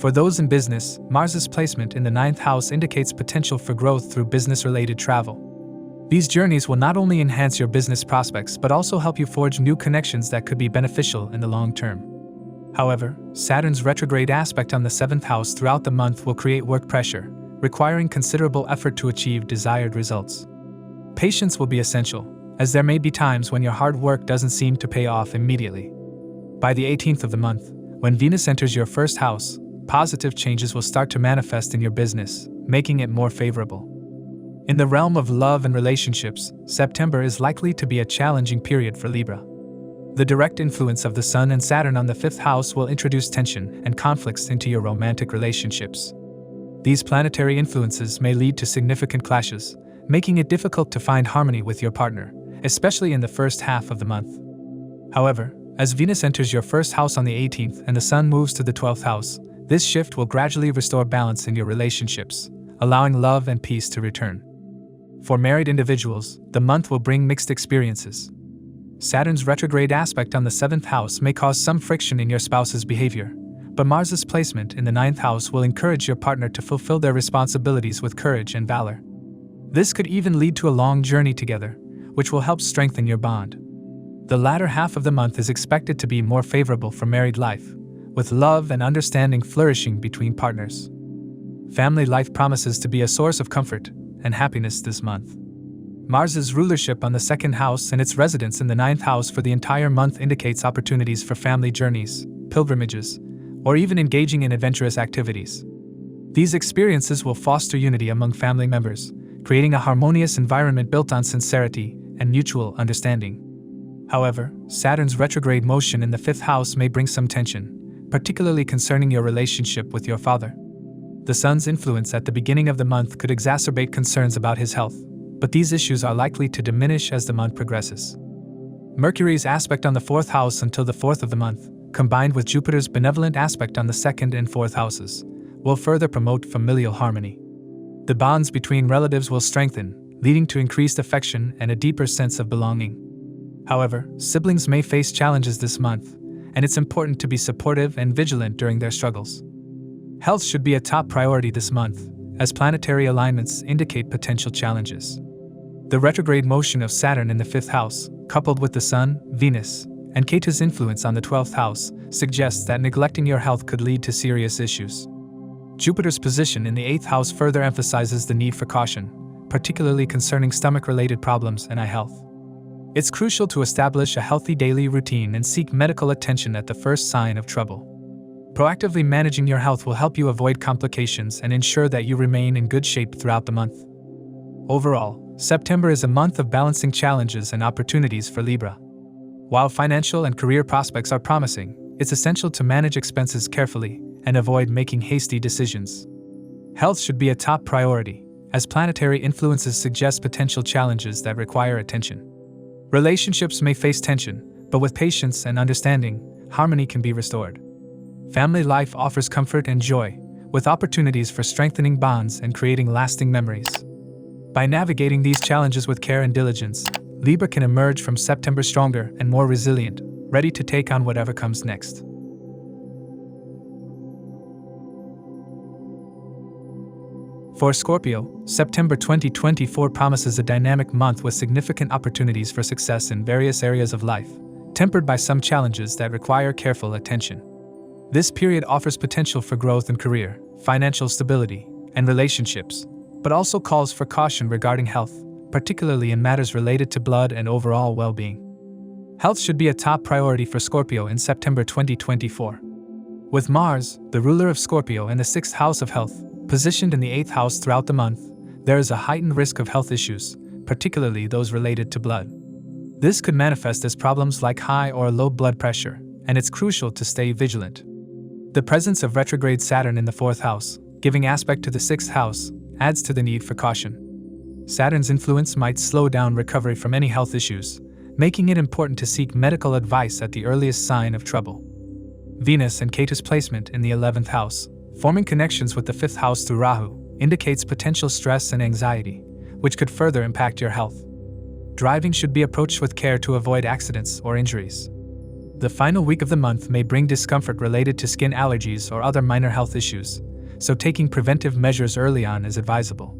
For those in business, Mars's placement in the 9th house indicates potential for growth through business-related travel. These journeys will not only enhance your business prospects but also help you forge new connections that could be beneficial in the long term. However, Saturn's retrograde aspect on the 7th house throughout the month will create work pressure, requiring considerable effort to achieve desired results. Patience will be essential, as there may be times when your hard work doesn't seem to pay off immediately. By the 18th of the month, when Venus enters your 1st house, positive changes will start to manifest in your business, making it more favorable. In the realm of love and relationships, September is likely to be a challenging period for Libra. The direct influence of the Sun and Saturn on the 5th house will introduce tension and conflicts into your romantic relationships. These planetary influences may lead to significant clashes, making it difficult to find harmony with your partner, especially in the first half of the month. However, as Venus enters your 1st house on the 18th and the Sun moves to the 12th house, this shift will gradually restore balance in your relationships, allowing love and peace to return. For married individuals, the month will bring mixed experiences. Saturn's retrograde aspect on the 7th house may cause some friction in your spouse's behavior, but Mars's placement in the 9th house will encourage your partner to fulfill their responsibilities with courage and valor. This could even lead to a long journey together, which will help strengthen your bond. The latter half of the month is expected to be more favorable for married life, with love and understanding flourishing between partners. Family life promises to be a source of comfort and happiness this month. Mars's rulership on the 2nd house and its residence in the 9th house for the entire month indicates opportunities for family journeys, pilgrimages, or even engaging in adventurous activities. These experiences will foster unity among family members, creating a harmonious environment built on sincerity and mutual understanding. However, Saturn's retrograde motion in the 5th house may bring some tension, particularly concerning your relationship with your father. The Sun's influence at the beginning of the month could exacerbate concerns about his health, but these issues are likely to diminish as the month progresses. Mercury's aspect on the 4th house until the 4th of the month, combined with Jupiter's benevolent aspect on the 2nd and 4th houses, will further promote familial harmony. The bonds between relatives will strengthen, leading to increased affection and a deeper sense of belonging. However, siblings may face challenges this month, and it's important to be supportive and vigilant during their struggles. Health should be a top priority this month, as planetary alignments indicate potential challenges. The retrograde motion of Saturn in the 5th house, coupled with the Sun, Venus, and Ketu's influence on the 12th house, suggests that neglecting your health could lead to serious issues. Jupiter's position in the 8th house further emphasizes the need for caution, particularly concerning stomach-related problems and eye health. It's crucial to establish a healthy daily routine and seek medical attention at the first sign of trouble. Proactively managing your health will help you avoid complications and ensure that you remain in good shape throughout the month. Overall, September is a month of balancing challenges and opportunities for Libra. While financial and career prospects are promising, it's essential to manage expenses carefully and avoid making hasty decisions. Health should be a top priority, as planetary influences suggest potential challenges that require attention. Relationships may face tension, but with patience and understanding, harmony can be restored. Family life offers comfort and joy, with opportunities for strengthening bonds and creating lasting memories. By navigating these challenges with care and diligence, Libra can emerge from September stronger and more resilient, ready to take on whatever comes next. For Scorpio, September 2024 promises a dynamic month with significant opportunities for success in various areas of life, tempered by some challenges that require careful attention. This period offers potential for growth in career, financial stability, and relationships, but also calls for caution regarding health, particularly in matters related to blood and overall well-being. Health should be a top priority for Scorpio in September 2024. With Mars, the ruler of Scorpio in the 6th house of health, positioned in the 8th house throughout the month, there is a heightened risk of health issues, particularly those related to blood. This could manifest as problems like high or low blood pressure, and it's crucial to stay vigilant. The presence of retrograde Saturn in the 4th house, giving aspect to the 6th house, adds to the need for caution. Saturn's influence might slow down recovery from any health issues, making it important to seek medical advice at the earliest sign of trouble. Venus and Ketu's placement in the 11th house, forming connections with the 5th house through Rahu, indicates potential stress and anxiety, which could further impact your health. Driving should be approached with care to avoid accidents or injuries. The final week of the month may bring discomfort related to skin allergies or other minor health issues, so taking preventive measures early on is advisable.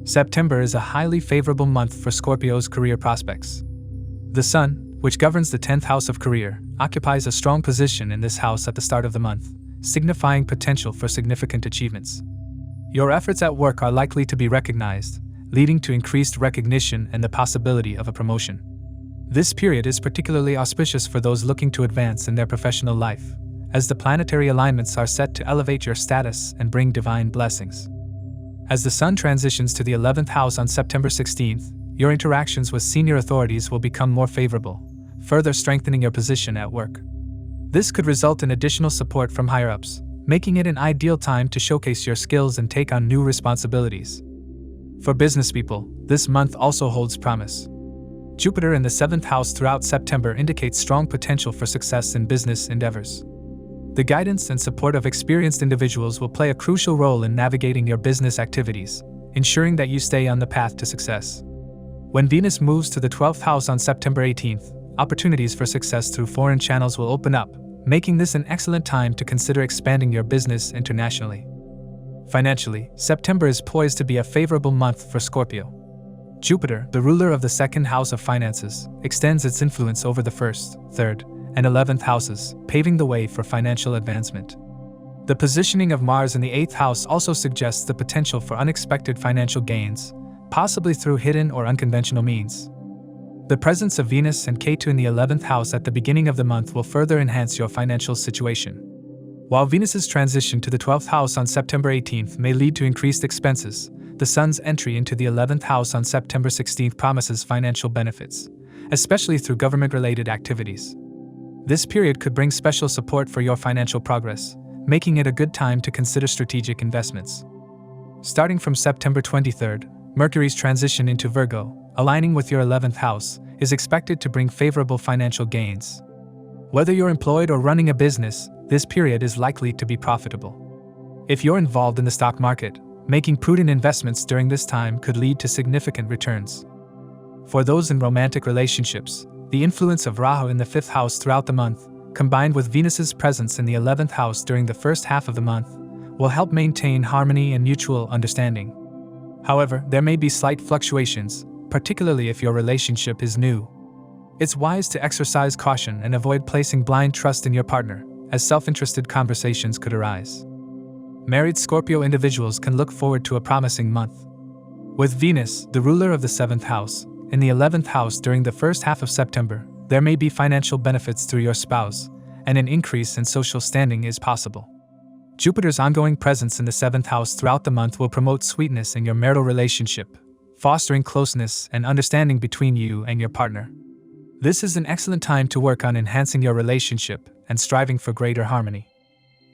September is a highly favorable month for Scorpio's career prospects. The Sun, which governs the 10th house of career, occupies a strong position in this house at the start of the month, signifying potential for significant achievements. Your efforts at work are likely to be recognized, leading to increased recognition and the possibility of a promotion. This period is particularly auspicious for those looking to advance in their professional life, as the planetary alignments are set to elevate your status and bring divine blessings. As the Sun transitions to the 11th house on September 16th, your interactions with senior authorities will become more favorable, further strengthening your position at work. This could result in additional support from higher-ups, making it an ideal time to showcase your skills and take on new responsibilities. For business people, this month also holds promise. Jupiter in the 7th house throughout September indicates strong potential for success in business endeavors. The guidance and support of experienced individuals will play a crucial role in navigating your business activities, ensuring that you stay on the path to success. When Venus moves to the 12th house on September 18th, opportunities for success through foreign channels will open up, making this an excellent time to consider expanding your business internationally. Financially, September is poised to be a favorable month for Scorpio. Jupiter, the ruler of the 2nd house of finances, extends its influence over the 1st, 3rd, and 11th houses, paving the way for financial advancement. The positioning of Mars in the 8th house also suggests the potential for unexpected financial gains, possibly through hidden or unconventional means. The presence of Venus and Ketu in the 11th house at the beginning of the month will further enhance your financial situation. While Venus's transition to the 12th house on September 18th may lead to increased expenses, the Sun's entry into the 11th house on September 16th promises financial benefits, especially through government-related activities. This period could bring special support for your financial progress, making it a good time to consider strategic investments. Starting from September 23rd, Mercury's transition into Virgo, aligning with your 11th house, is expected to bring favorable financial gains. Whether you're employed or running a business, this period is likely to be profitable. If you're involved in the stock market, making prudent investments during this time could lead to significant returns. For those in romantic relationships, the influence of Rahu in the 5th house throughout the month, combined with Venus's presence in the 11th house during the first half of the month, will help maintain harmony and mutual understanding. However, there may be slight fluctuations, particularly if your relationship is new. It's wise to exercise caution and avoid placing blind trust in your partner, as self-interested conversations could arise. Married Scorpio individuals can look forward to a promising month. With Venus, the ruler of the 7th house, in the 11th house during the first half of September, there may be financial benefits through your spouse, and an increase in social standing is possible. Jupiter's ongoing presence in the 7th house throughout the month will promote sweetness in your marital relationship, fostering closeness and understanding between you and your partner. This is an excellent time to work on enhancing your relationship and striving for greater harmony.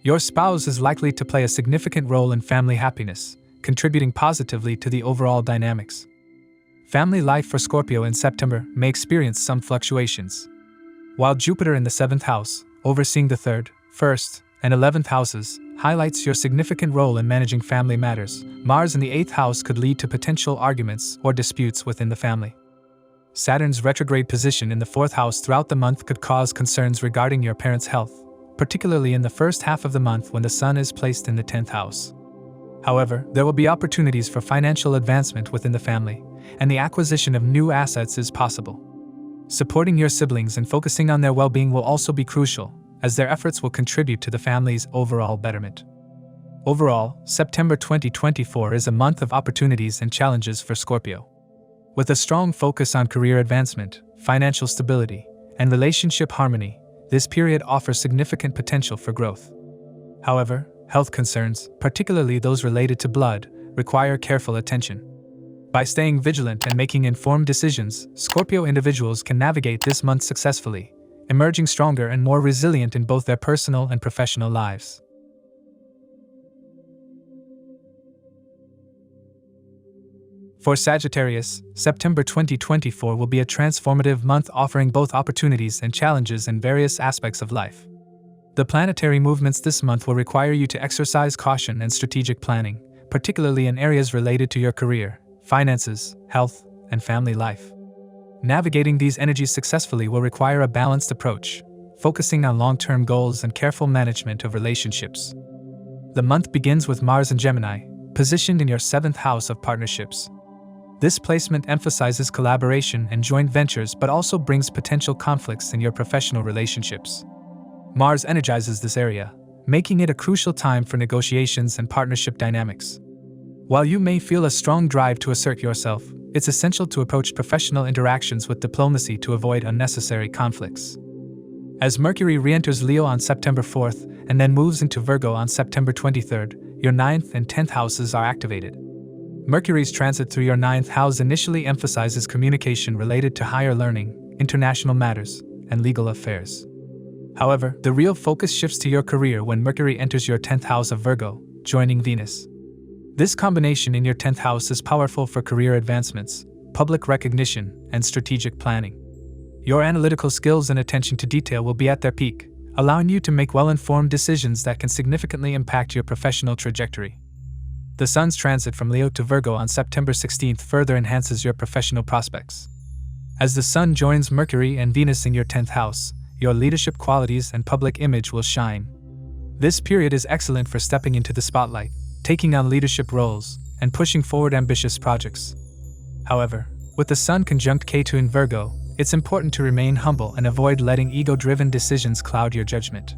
Your spouse is likely to play a significant role in family happiness, contributing positively to the overall dynamics. Family life for Scorpio in September may experience some fluctuations. While Jupiter in the 7th house, overseeing the 3rd, 1st, and 11th houses, highlights your significant role in managing family matters, Mars in the 8th house could lead to potential arguments or disputes within the family. Saturn's retrograde position in the 4th house throughout the month could cause concerns regarding your parents' health, particularly in the first half of the month when the Sun is placed in the 10th house. However, there will be opportunities for financial advancement within the family, and the acquisition of new assets is possible. Supporting your siblings and focusing on their well-being will also be crucial, as their efforts will contribute to the family's overall betterment. Overall, September 2024 is a month of opportunities and challenges for Scorpio. With a strong focus on career advancement, financial stability, and relationship harmony, this period offers significant potential for growth. However, health concerns, particularly those related to blood, require careful attention. By staying vigilant and making informed decisions, Scorpio individuals can navigate this month successfully, emerging stronger and more resilient in both their personal and professional lives. For Sagittarius, September 2024 will be a transformative month offering both opportunities and challenges in various aspects of life. The planetary movements this month will require you to exercise caution and strategic planning, particularly in areas related to your career, finances, health, and family life. Navigating these energies successfully will require a balanced approach, focusing on long-term goals and careful management of relationships. The month begins with Mars in Gemini, positioned in your 7th house of partnerships. This placement emphasizes collaboration and joint ventures but also brings potential conflicts in your professional relationships. Mars energizes this area, making it a crucial time for negotiations and partnership dynamics. While you may feel a strong drive to assert yourself, it's essential to approach professional interactions with diplomacy to avoid unnecessary conflicts. As Mercury re-enters Leo on September 4th and then moves into Virgo on September 23rd, your 9th and 10th houses are activated. Mercury's transit through your 9th house initially emphasizes communication related to higher learning, international matters, and legal affairs. However, the real focus shifts to your career when Mercury enters your 10th house of Virgo, joining Venus. This combination in your 10th house is powerful for career advancements, public recognition, and strategic planning. Your analytical skills and attention to detail will be at their peak, allowing you to make well-informed decisions that can significantly impact your professional trajectory. The Sun's transit from Leo to Virgo on September 16th further enhances your professional prospects. As the Sun joins Mercury and Venus in your 10th house, your leadership qualities and public image will shine. This period is excellent for stepping into the spotlight, taking on leadership roles, and pushing forward ambitious projects. However, with the Sun conjunct Ketu in Virgo, it's important to remain humble and avoid letting ego-driven decisions cloud your judgment.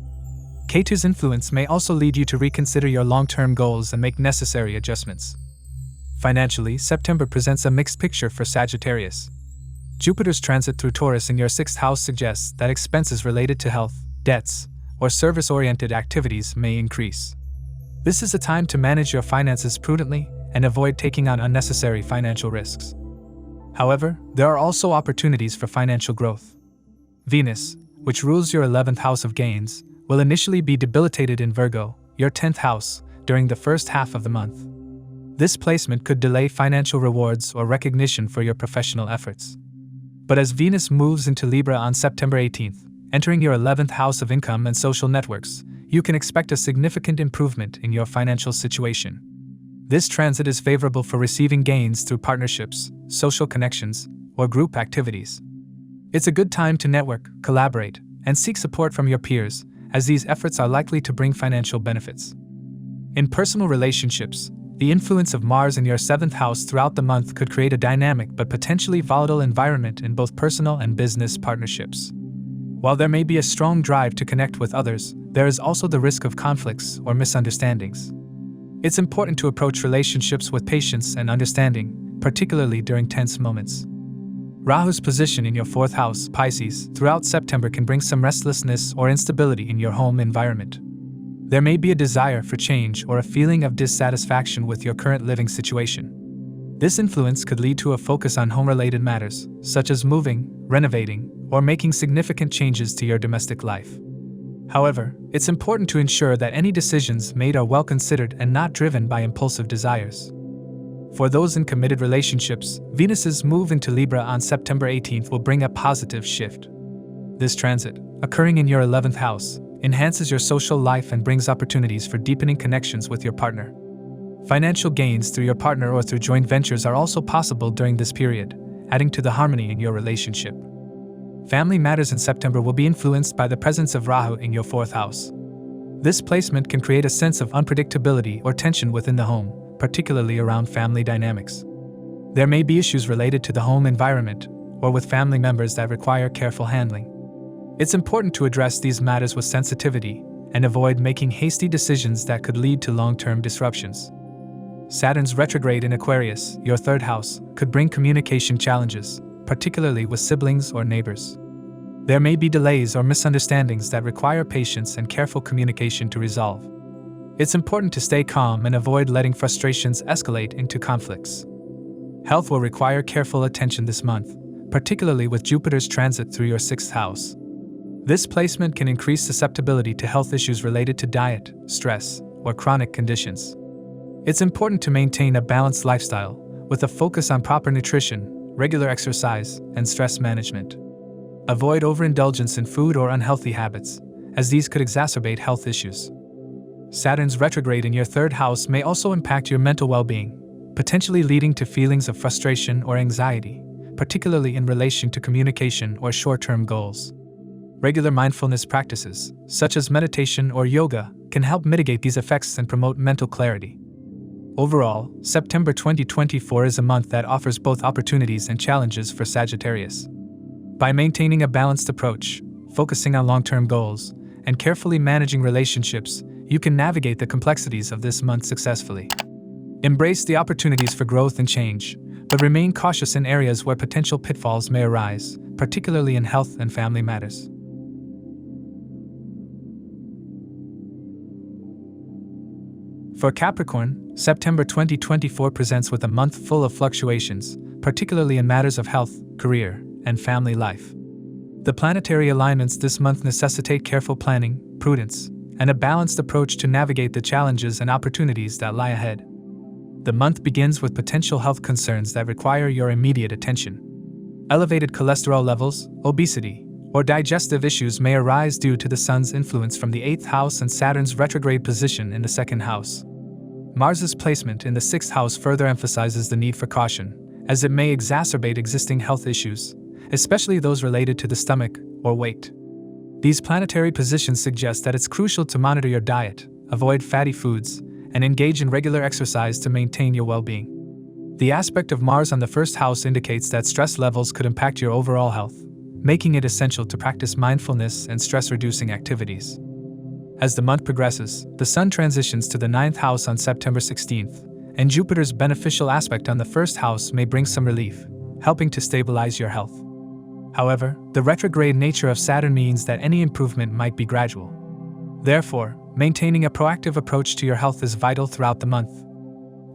Ketu's influence may also lead you to reconsider your long-term goals and make necessary adjustments. Financially, September presents a mixed picture for Sagittarius. Jupiter's transit through Taurus in your 6th house suggests that expenses related to health, debts, or service-oriented activities may increase. This is a time to manage your finances prudently and avoid taking on unnecessary financial risks. However, there are also opportunities for financial growth. Venus, which rules your 11th house of gains, will initially be debilitated in Virgo, your 10th house, during the first half of the month. This placement could delay financial rewards or recognition for your professional efforts. But as Venus moves into Libra on September 18th, entering your 11th house of income and social networks, you can expect a significant improvement in your financial situation. This transit is favorable for receiving gains through partnerships, social connections, or group activities. It's a good time to network, collaborate, and seek support from your peers, as these efforts are likely to bring financial benefits. In personal relationships, the influence of Mars in your 7th house throughout the month could create a dynamic but potentially volatile environment in both personal and business partnerships. While there may be a strong drive to connect with others, there is also the risk of conflicts or misunderstandings. It's important to approach relationships with patience and understanding, particularly during tense moments. Rahu's position in your 4th house, Pisces, throughout September can bring some restlessness or instability in your home environment. There may be a desire for change or a feeling of dissatisfaction with your current living situation. This influence could lead to a focus on home-related matters, such as moving, renovating, or making significant changes to your domestic life. However, it's important to ensure that any decisions made are well considered and not driven by impulsive desires. For those in committed relationships, Venus's move into Libra on September 18th will bring a positive shift. This transit, occurring in your 11th house, enhances your social life and brings opportunities for deepening connections with your partner. Financial gains through your partner or through joint ventures are also possible during this period, adding to the harmony in your relationship. Family matters in September will be influenced by the presence of Rahu in your 4th house. This placement can create a sense of unpredictability or tension within the home, particularly around family dynamics. There may be issues related to the home environment or with family members that require careful handling. It's important to address these matters with sensitivity and avoid making hasty decisions that could lead to long-term disruptions. Saturn's retrograde in Aquarius, your 3rd house, could bring communication challenges, particularly with siblings or neighbors. There may be delays or misunderstandings that require patience and careful communication to resolve. It's important to stay calm and avoid letting frustrations escalate into conflicts. Health will require careful attention this month, particularly with Jupiter's transit through your 6th house. This placement can increase susceptibility to health issues related to diet, stress, or chronic conditions. It's important to maintain a balanced lifestyle, with a focus on proper nutrition, regular exercise, and stress management. Avoid overindulgence in food or unhealthy habits, as these could exacerbate health issues. Saturn's retrograde in your 3rd house may also impact your mental well-being, potentially leading to feelings of frustration or anxiety, particularly in relation to communication or short-term goals. Regular mindfulness practices, such as meditation or yoga, can help mitigate these effects and promote mental clarity. Overall, September 2024 is a month that offers both opportunities and challenges for Sagittarius. By maintaining a balanced approach, focusing on long-term goals, and carefully managing relationships, you can navigate the complexities of this month successfully. Embrace the opportunities for growth and change, but remain cautious in areas where potential pitfalls may arise, particularly in health and family matters. For Capricorn, September 2024 presents with a month full of fluctuations, particularly in matters of health, career, and family life. The planetary alignments this month necessitate careful planning, prudence, and a balanced approach to navigate the challenges and opportunities that lie ahead. The month begins with potential health concerns that require your immediate attention. Elevated cholesterol levels, obesity, or digestive issues may arise due to the Sun's influence from the 8th house and Saturn's retrograde position in the 2nd house. Mars's placement in the 6th house further emphasizes the need for caution, as it may exacerbate existing health issues, especially those related to the stomach or weight. These planetary positions suggest that it's crucial to monitor your diet, avoid fatty foods, and engage in regular exercise to maintain your well-being. The aspect of Mars on the 1st house indicates that stress levels could impact your overall health, making it essential to practice mindfulness and stress-reducing activities. As the month progresses, the Sun transitions to the 9th house on September 16th, and Jupiter's beneficial aspect on the 1st house may bring some relief, helping to stabilize your health. However, the retrograde nature of Saturn means that any improvement might be gradual. Therefore, maintaining a proactive approach to your health is vital throughout the month.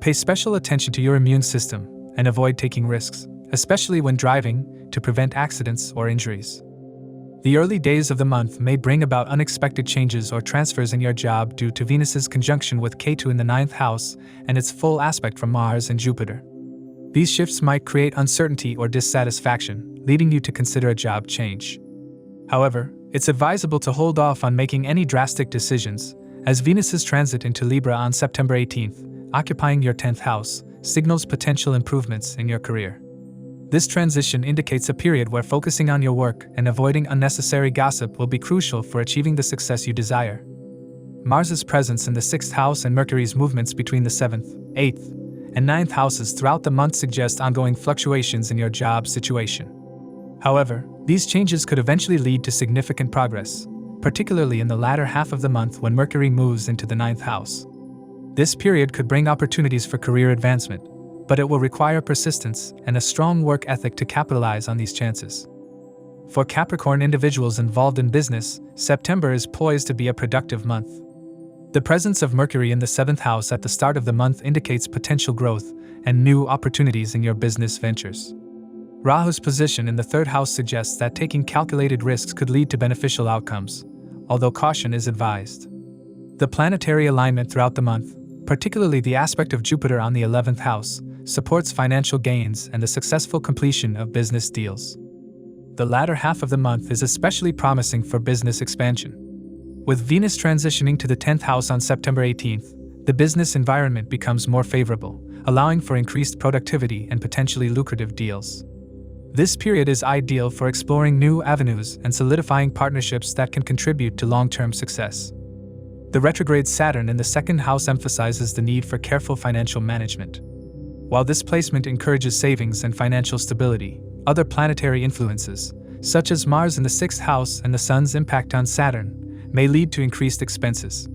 Pay special attention to your immune system and avoid taking risks, especially when driving, to prevent accidents or injuries. The early days of the month may bring about unexpected changes or transfers in your job due to Venus's conjunction with Ketu in the 9th house and its full aspect from Mars and Jupiter. These shifts might create uncertainty or dissatisfaction, leading you to consider a job change. However, it's advisable to hold off on making any drastic decisions, as Venus's transit into Libra on September 18th, occupying your 10th house, signals potential improvements in your career. This transition indicates a period where focusing on your work and avoiding unnecessary gossip will be crucial for achieving the success you desire. Mars's presence in the 6th house and Mercury's movements between the 7th, 8th, and 9th houses throughout the month suggest ongoing fluctuations in your job situation. However, these changes could eventually lead to significant progress, particularly in the latter half of the month when Mercury moves into the 9th house. This period could bring opportunities for career advancement, but it will require persistence and a strong work ethic to capitalize on these chances. For Capricorn individuals involved in business, September is poised to be a productive month. The presence of Mercury in the 7th house at the start of the month indicates potential growth and new opportunities in your business ventures. Rahu's position in the 3rd house suggests that taking calculated risks could lead to beneficial outcomes, although caution is advised. The planetary alignment throughout the month, particularly the aspect of Jupiter on the 11th house, supports financial gains and the successful completion of business deals. The latter half of the month is especially promising for business expansion. With Venus transitioning to the 10th house on September 18th, the business environment becomes more favorable, allowing for increased productivity and potentially lucrative deals. This period is ideal for exploring new avenues and solidifying partnerships that can contribute to long-term success. The retrograde Saturn in the 2nd house emphasizes the need for careful financial management. While this placement encourages savings and financial stability, other planetary influences, such as Mars in the 6th house and the Sun's impact on Saturn, may lead to increased expenses.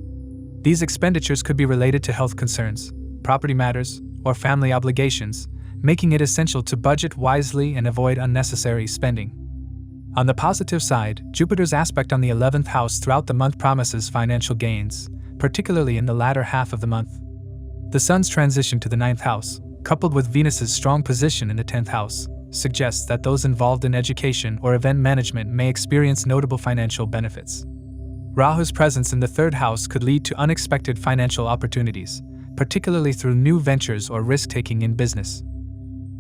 These expenditures could be related to health concerns, property matters, or family obligations, making it essential to budget wisely and avoid unnecessary spending. On the positive side, Jupiter's aspect on the 11th house throughout the month promises financial gains, particularly in the latter half of the month. The Sun's transition to the 9th house, coupled with Venus's strong position in the 10th house, suggests that those involved in education or event management may experience notable financial benefits. Rahu's presence in the 3rd house could lead to unexpected financial opportunities, particularly through new ventures or risk-taking in business.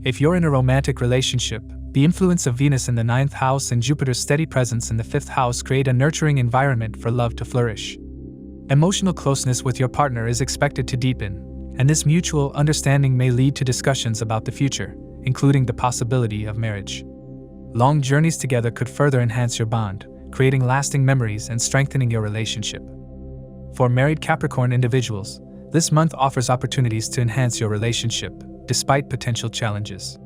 If you're in a romantic relationship, the influence of Venus in the 9th house and Jupiter's steady presence in the 5th house create a nurturing environment for love to flourish. Emotional closeness with your partner is expected to deepen, and this mutual understanding may lead to discussions about the future, including the possibility of marriage. Long journeys together could further enhance your bond, creating lasting memories and strengthening your relationship. For married Capricorn individuals, this month offers opportunities to enhance your relationship, despite potential challenges.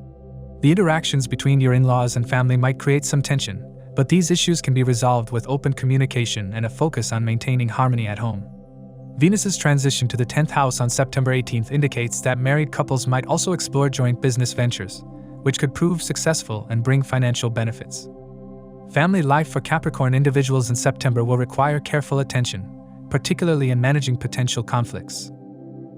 The interactions between your in-laws and family might create some tension, but these issues can be resolved with open communication and a focus on maintaining harmony at home. Venus's transition to the 10th house on September 18th indicates that married couples might also explore joint business ventures, which could prove successful and bring financial benefits. Family life for Capricorn individuals in September will require careful attention, particularly in managing potential conflicts.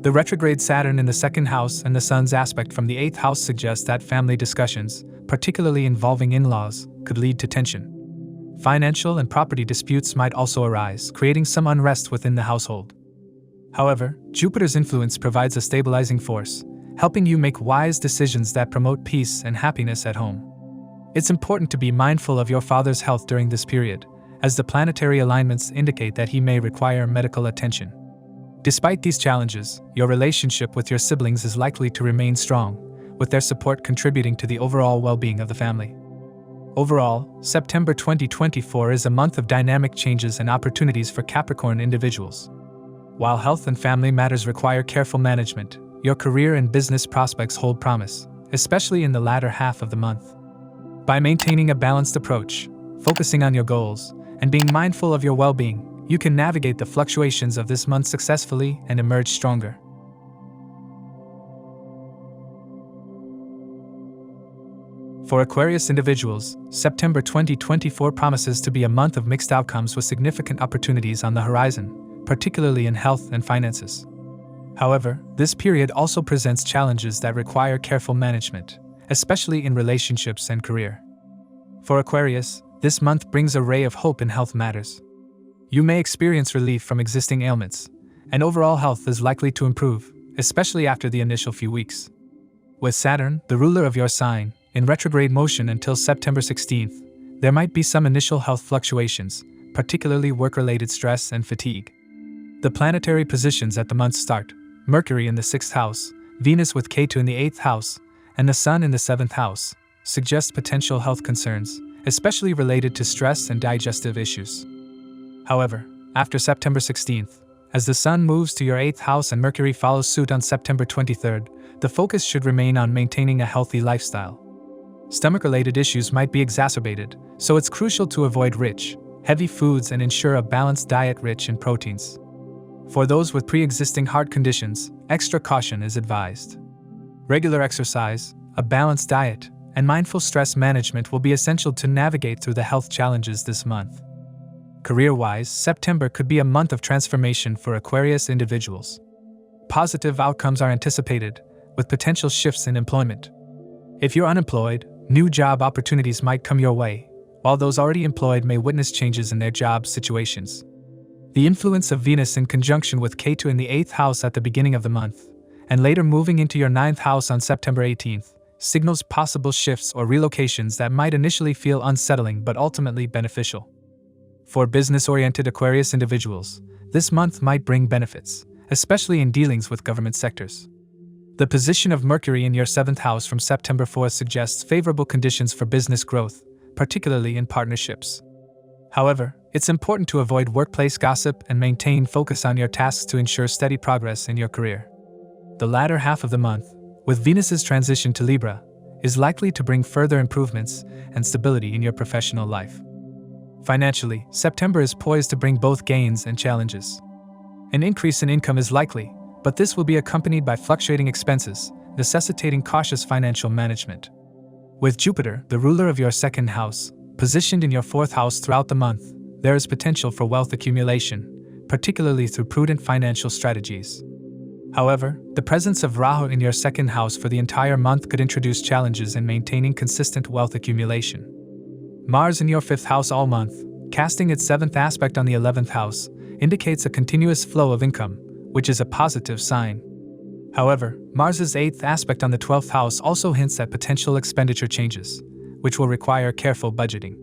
The retrograde Saturn in the 2nd house and the Sun's aspect from the 8th house suggest that family discussions, particularly involving in-laws, could lead to tension. Financial and property disputes might also arise, creating some unrest within the household. However, Jupiter's influence provides a stabilizing force, helping you make wise decisions that promote peace and happiness at home. It's important to be mindful of your father's health during this period, as the planetary alignments indicate that he may require medical attention. Despite these challenges, your relationship with your siblings is likely to remain strong, with their support contributing to the overall well-being of the family. Overall, September 2024 is a month of dynamic changes and opportunities for Capricorn individuals. While health and family matters require careful management, your career and business prospects hold promise, especially in the latter half of the month. By maintaining a balanced approach, focusing on your goals, and being mindful of your well-being, you can navigate the fluctuations of this month successfully and emerge stronger. For Aquarius individuals, September 2024 promises to be a month of mixed outcomes with significant opportunities on the horizon, particularly in health and finances. However, this period also presents challenges that require careful management, especially in relationships and career. For Aquarius, this month brings a ray of hope in health matters. You may experience relief from existing ailments, and overall health is likely to improve, especially after the initial few weeks. With Saturn, the ruler of your sign, in retrograde motion until September 16th, there might be some initial health fluctuations, particularly work-related stress and fatigue. The planetary positions at the month's start, Mercury in the 6th house, Venus with Ketu in the 8th house, and the Sun in the 7th house, suggest potential health concerns, especially related to stress and digestive issues. However, after September 16th, as the Sun moves to your 8th house and Mercury follows suit on September 23rd, the focus should remain on maintaining a healthy lifestyle. Stomach-related issues might be exacerbated, so it's crucial to avoid rich, heavy foods and ensure a balanced diet rich in proteins. For those with pre-existing heart conditions, extra caution is advised. Regular exercise, a balanced diet, and mindful stress management will be essential to navigate through the health challenges this month. Career-wise, September could be a month of transformation for Aquarius individuals. Positive outcomes are anticipated, with potential shifts in employment. If you're unemployed, new job opportunities might come your way, while those already employed may witness changes in their job situations. The influence of Venus in conjunction with Ketu in the 8th house at the beginning of the month, and later moving into your 9th house on September 18th, signals possible shifts or relocations that might initially feel unsettling but ultimately beneficial. For business-oriented Aquarius individuals, this month might bring benefits, especially in dealings with government sectors. The position of Mercury in your 7th house from September 4th suggests favorable conditions for business growth, particularly in partnerships. However, it's important to avoid workplace gossip and maintain focus on your tasks to ensure steady progress in your career. The latter half of the month, with Venus's transition to Libra, is likely to bring further improvements and stability in your professional life. Financially, September is poised to bring both gains and challenges. An increase in income is likely, but this will be accompanied by fluctuating expenses, necessitating cautious financial management. With Jupiter, the ruler of your 2nd house, positioned in your 4th house throughout the month, there is potential for wealth accumulation, particularly through prudent financial strategies. However, the presence of Rahu in your 2nd house for the entire month could introduce challenges in maintaining consistent wealth accumulation. Mars in your 5th house all month, casting its 7th aspect on the 11th house, indicates a continuous flow of income, which is a positive sign. However, Mars's 8th aspect on the 12th house also hints at potential expenditure changes, which will require careful budgeting.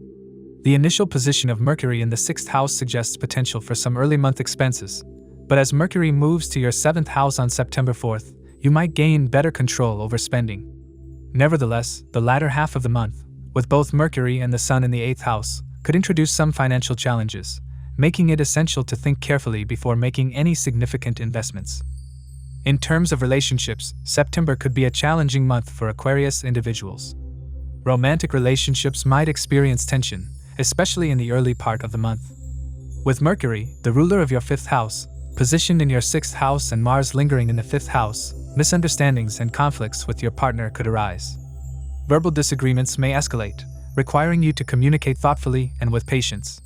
The initial position of Mercury in the 6th house suggests potential for some early month expenses, but as Mercury moves to your 7th house on September 4th, you might gain better control over spending. Nevertheless, the latter half of the month, with both Mercury and the Sun in the 8th house, could introduce some financial challenges, making it essential to think carefully before making any significant investments. In terms of relationships, September could be a challenging month for Aquarius individuals. Romantic relationships might experience tension, especially in the early part of the month. With Mercury, the ruler of your 5th house, positioned in your 6th house and Mars lingering in the 5th house, misunderstandings and conflicts with your partner could arise. Verbal disagreements may escalate, requiring you to communicate thoughtfully and with patience.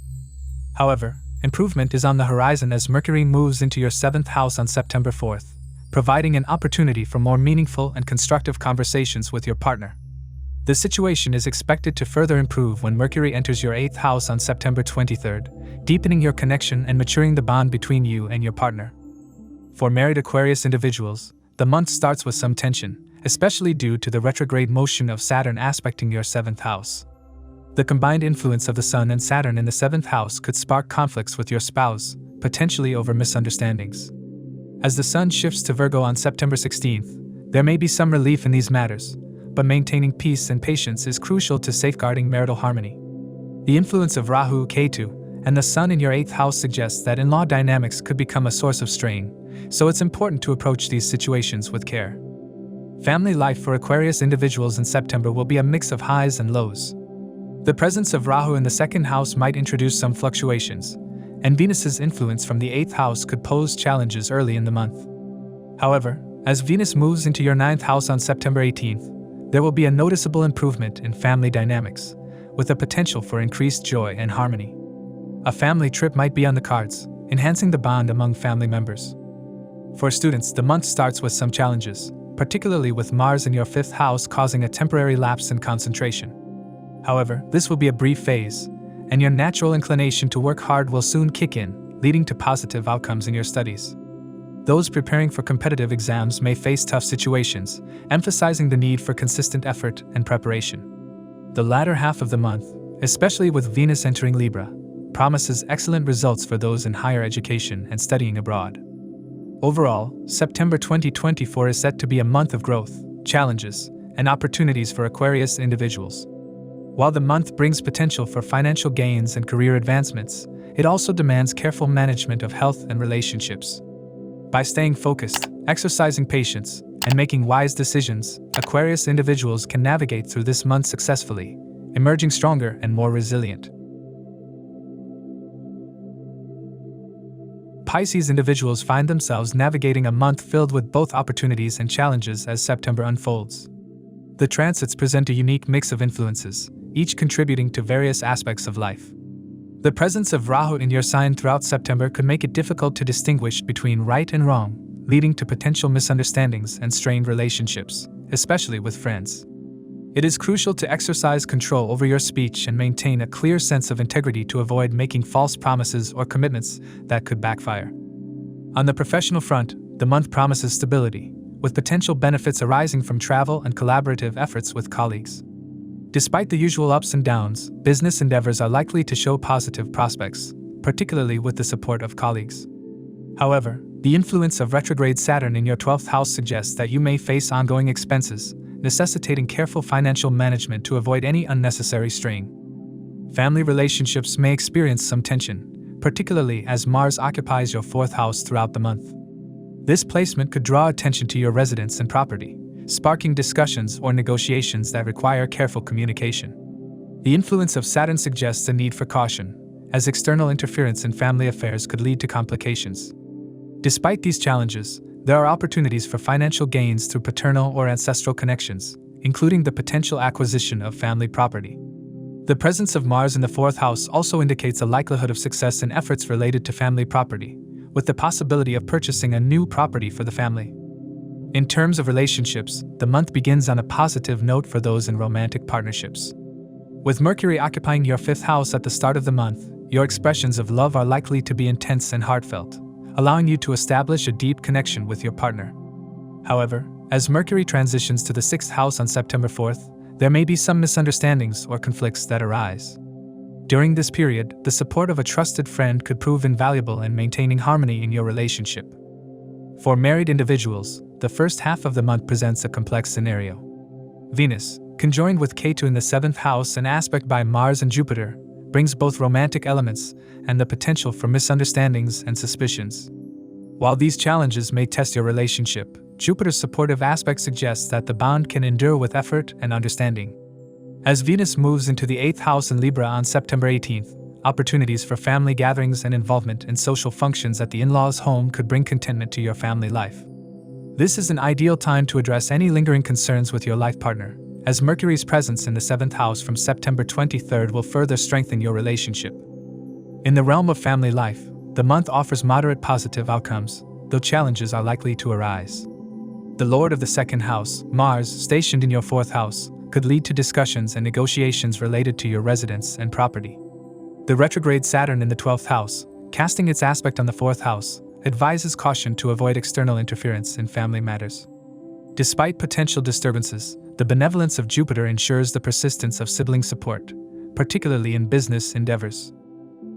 However, improvement is on the horizon as Mercury moves into your 7th house on September 4th, providing an opportunity for more meaningful and constructive conversations with your partner. The situation is expected to further improve when Mercury enters your 8th house on September 23rd, deepening your connection and maturing the bond between you and your partner. For married Aquarius individuals, the month starts with some tension, especially due to the retrograde motion of Saturn aspecting your 7th house. The combined influence of the Sun and Saturn in the 7th house could spark conflicts with your spouse, potentially over misunderstandings. As the Sun shifts to Virgo on September 16th, there may be some relief in these matters, but maintaining peace and patience is crucial to safeguarding marital harmony. The influence of Rahu, Ketu, and the Sun in your 8th house suggests that in-law dynamics could become a source of strain, so it's important to approach these situations with care. Family life for Aquarius individuals in September will be a mix of highs and lows. The presence of Rahu in the 2nd house might introduce some fluctuations, and Venus's influence from the 8th house could pose challenges early in the month. However, as Venus moves into your 9th house on September 18th, there will be a noticeable improvement in family dynamics, with a potential for increased joy and harmony. A family trip might be on the cards, enhancing the bond among family members. For students, the month starts with some challenges, particularly with Mars in your 5th house causing a temporary lapse in concentration. However, this will be a brief phase, and your natural inclination to work hard will soon kick in, leading to positive outcomes in your studies. Those preparing for competitive exams may face tough situations, emphasizing the need for consistent effort and preparation. The latter half of the month, especially with Venus entering Libra, promises excellent results for those in higher education and studying abroad. Overall, September 2024 is set to be a month of growth, challenges, and opportunities for Aquarius individuals. While the month brings potential for financial gains and career advancements, it also demands careful management of health and relationships. By staying focused, exercising patience, and making wise decisions, Aquarius individuals can navigate through this month successfully, emerging stronger and more resilient. Pisces individuals find themselves navigating a month filled with both opportunities and challenges as September unfolds. The transits present a unique mix of influences, each contributing to various aspects of life. The presence of Rahu in your sign throughout September could make it difficult to distinguish between right and wrong, leading to potential misunderstandings and strained relationships, especially with friends. It is crucial to exercise control over your speech and maintain a clear sense of integrity to avoid making false promises or commitments that could backfire. On the professional front, the month promises stability, with potential benefits arising from travel and collaborative efforts with colleagues. Despite the usual ups and downs, business endeavors are likely to show positive prospects, particularly with the support of colleagues. However, the influence of retrograde Saturn in your 12th house suggests that you may face ongoing expenses, necessitating careful financial management to avoid any unnecessary strain. Family relationships may experience some tension, particularly as Mars occupies your 4th house throughout the month. This placement could draw attention to your residence and property, sparking discussions or negotiations that require careful communication. The influence of Saturn suggests a need for caution, as external interference in family affairs could lead to complications. Despite these challenges, there are opportunities for financial gains through paternal or ancestral connections, including the potential acquisition of family property. The presence of Mars in the 4th house also indicates a likelihood of success in efforts related to family property, with the possibility of purchasing a new property for the family. In terms of relationships, the month begins on a positive note for those in romantic partnerships. With Mercury occupying your 5th house at the start of the month, your expressions of love are likely to be intense and heartfelt, allowing you to establish a deep connection with your partner. However, as Mercury transitions to the 6th house on September 4th, there may be some misunderstandings or conflicts that arise. During this period, the support of a trusted friend could prove invaluable in maintaining harmony in your relationship. For married individuals, the first half of the month presents a complex scenario. Venus, conjoined with Ketu in the 7th house and aspect by Mars and Jupiter, brings both romantic elements and the potential for misunderstandings and suspicions. While these challenges may test your relationship, Jupiter's supportive aspect suggests that the bond can endure with effort and understanding. As Venus moves into the 8th house in Libra on September 18th, opportunities for family gatherings and involvement in social functions at the in-laws' home could bring contentment to your family life. This is an ideal time to address any lingering concerns with your life partner, as Mercury's presence in the 7th house from September 23rd will further strengthen your relationship. In the realm of family life, the month offers moderate positive outcomes, though challenges are likely to arise. The Lord of the 2nd house, Mars, stationed in your 4th house, could lead to discussions and negotiations related to your residence and property. The retrograde Saturn in the 12th house, casting its aspect on the 4th house, advises caution to avoid external interference in family matters. Despite potential disturbances, the benevolence of Jupiter ensures the persistence of sibling support, particularly in business endeavors.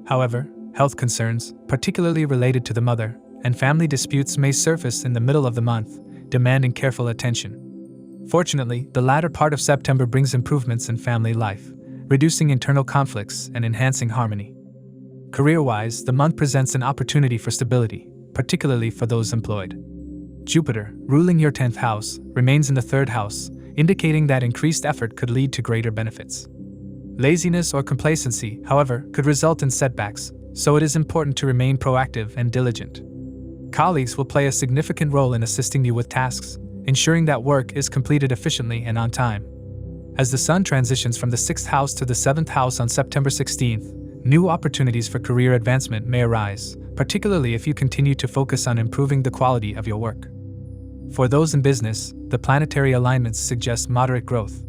However, health concerns, particularly related to the mother, and family disputes may surface in the middle of the month, demanding careful attention. Fortunately, the latter part of September brings improvements in family life, reducing internal conflicts and enhancing harmony. Career-wise, the month presents an opportunity for stability, particularly for those employed. Jupiter, ruling your 10th house, remains in the 3rd house, indicating that increased effort could lead to greater benefits. Laziness or complacency, however, could result in setbacks, so it is important to remain proactive and diligent. Colleagues will play a significant role in assisting you with tasks, ensuring that work is completed efficiently and on time. As the Sun transitions from the 6th house to the 7th house on September 16th, new opportunities for career advancement may arise, particularly if you continue to focus on improving the quality of your work. For those in business, the planetary alignments suggest moderate growth.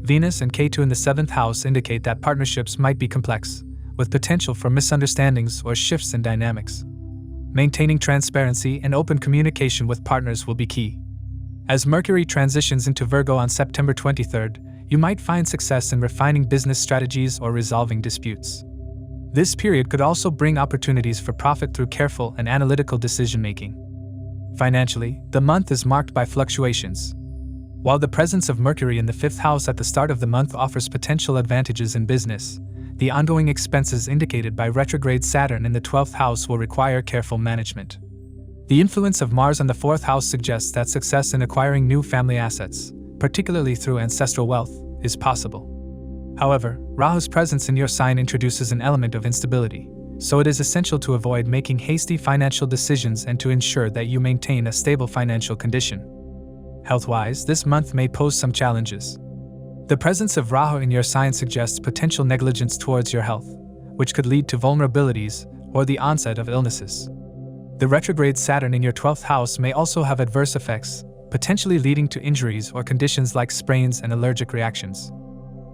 Venus and Ketu in the 7th house indicate that partnerships might be complex, with potential for misunderstandings or shifts in dynamics. Maintaining transparency and open communication with partners will be key. As Mercury transitions into Virgo on September 23rd, you might find success in refining business strategies or resolving disputes. This period could also bring opportunities for profit through careful and analytical decision-making. Financially, the month is marked by fluctuations. While the presence of Mercury in the 5th house at the start of the month offers potential advantages in business, the ongoing expenses indicated by retrograde Saturn in the 12th house will require careful management. The influence of Mars on the 4th house suggests that success in acquiring new family assets, particularly through ancestral wealth, is possible. However, Rahu's presence in your sign introduces an element of instability, so it is essential to avoid making hasty financial decisions and to ensure that you maintain a stable financial condition. Health-wise, this month may pose some challenges. The presence of Rahu in your sign suggests potential negligence towards your health, which could lead to vulnerabilities or the onset of illnesses. The retrograde Saturn in your 12th house may also have adverse effects, potentially leading to injuries or conditions like sprains and allergic reactions.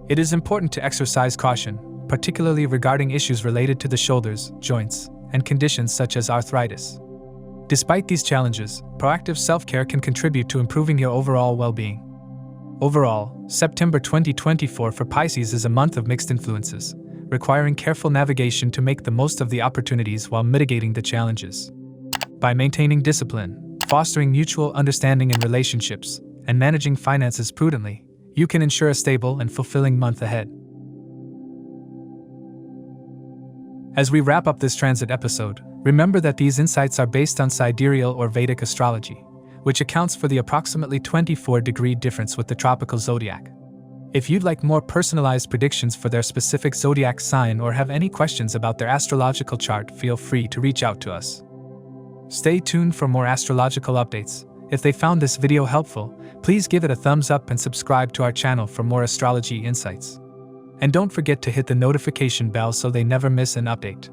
It is important to exercise caution, particularly regarding issues related to the shoulders, joints, and conditions such as arthritis. Despite these challenges, proactive self-care can contribute to improving your overall well-being. Overall, September 2024 for Pisces is a month of mixed influences, requiring careful navigation to make the most of the opportunities while mitigating the challenges. By maintaining discipline, fostering mutual understanding in relationships, and managing finances prudently, you can ensure a stable and fulfilling month ahead. As we wrap up this transit episode, remember that these insights are based on Sidereal or Vedic Astrology, which accounts for the approximately 24-degree difference with the tropical zodiac. If you'd like more personalized predictions for their specific zodiac sign or have any questions about their astrological chart, feel free to reach out to us. Stay tuned for more astrological updates. If they found this video helpful, please give it a thumbs up and subscribe to our channel for more astrology insights. And don't forget to hit the notification bell so they never miss an update.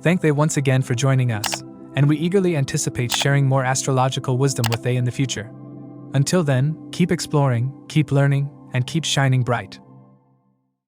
Thank they once again for joining us, and we eagerly anticipate sharing more astrological wisdom with they in the future. Until then, keep exploring, keep learning, and keep shining bright.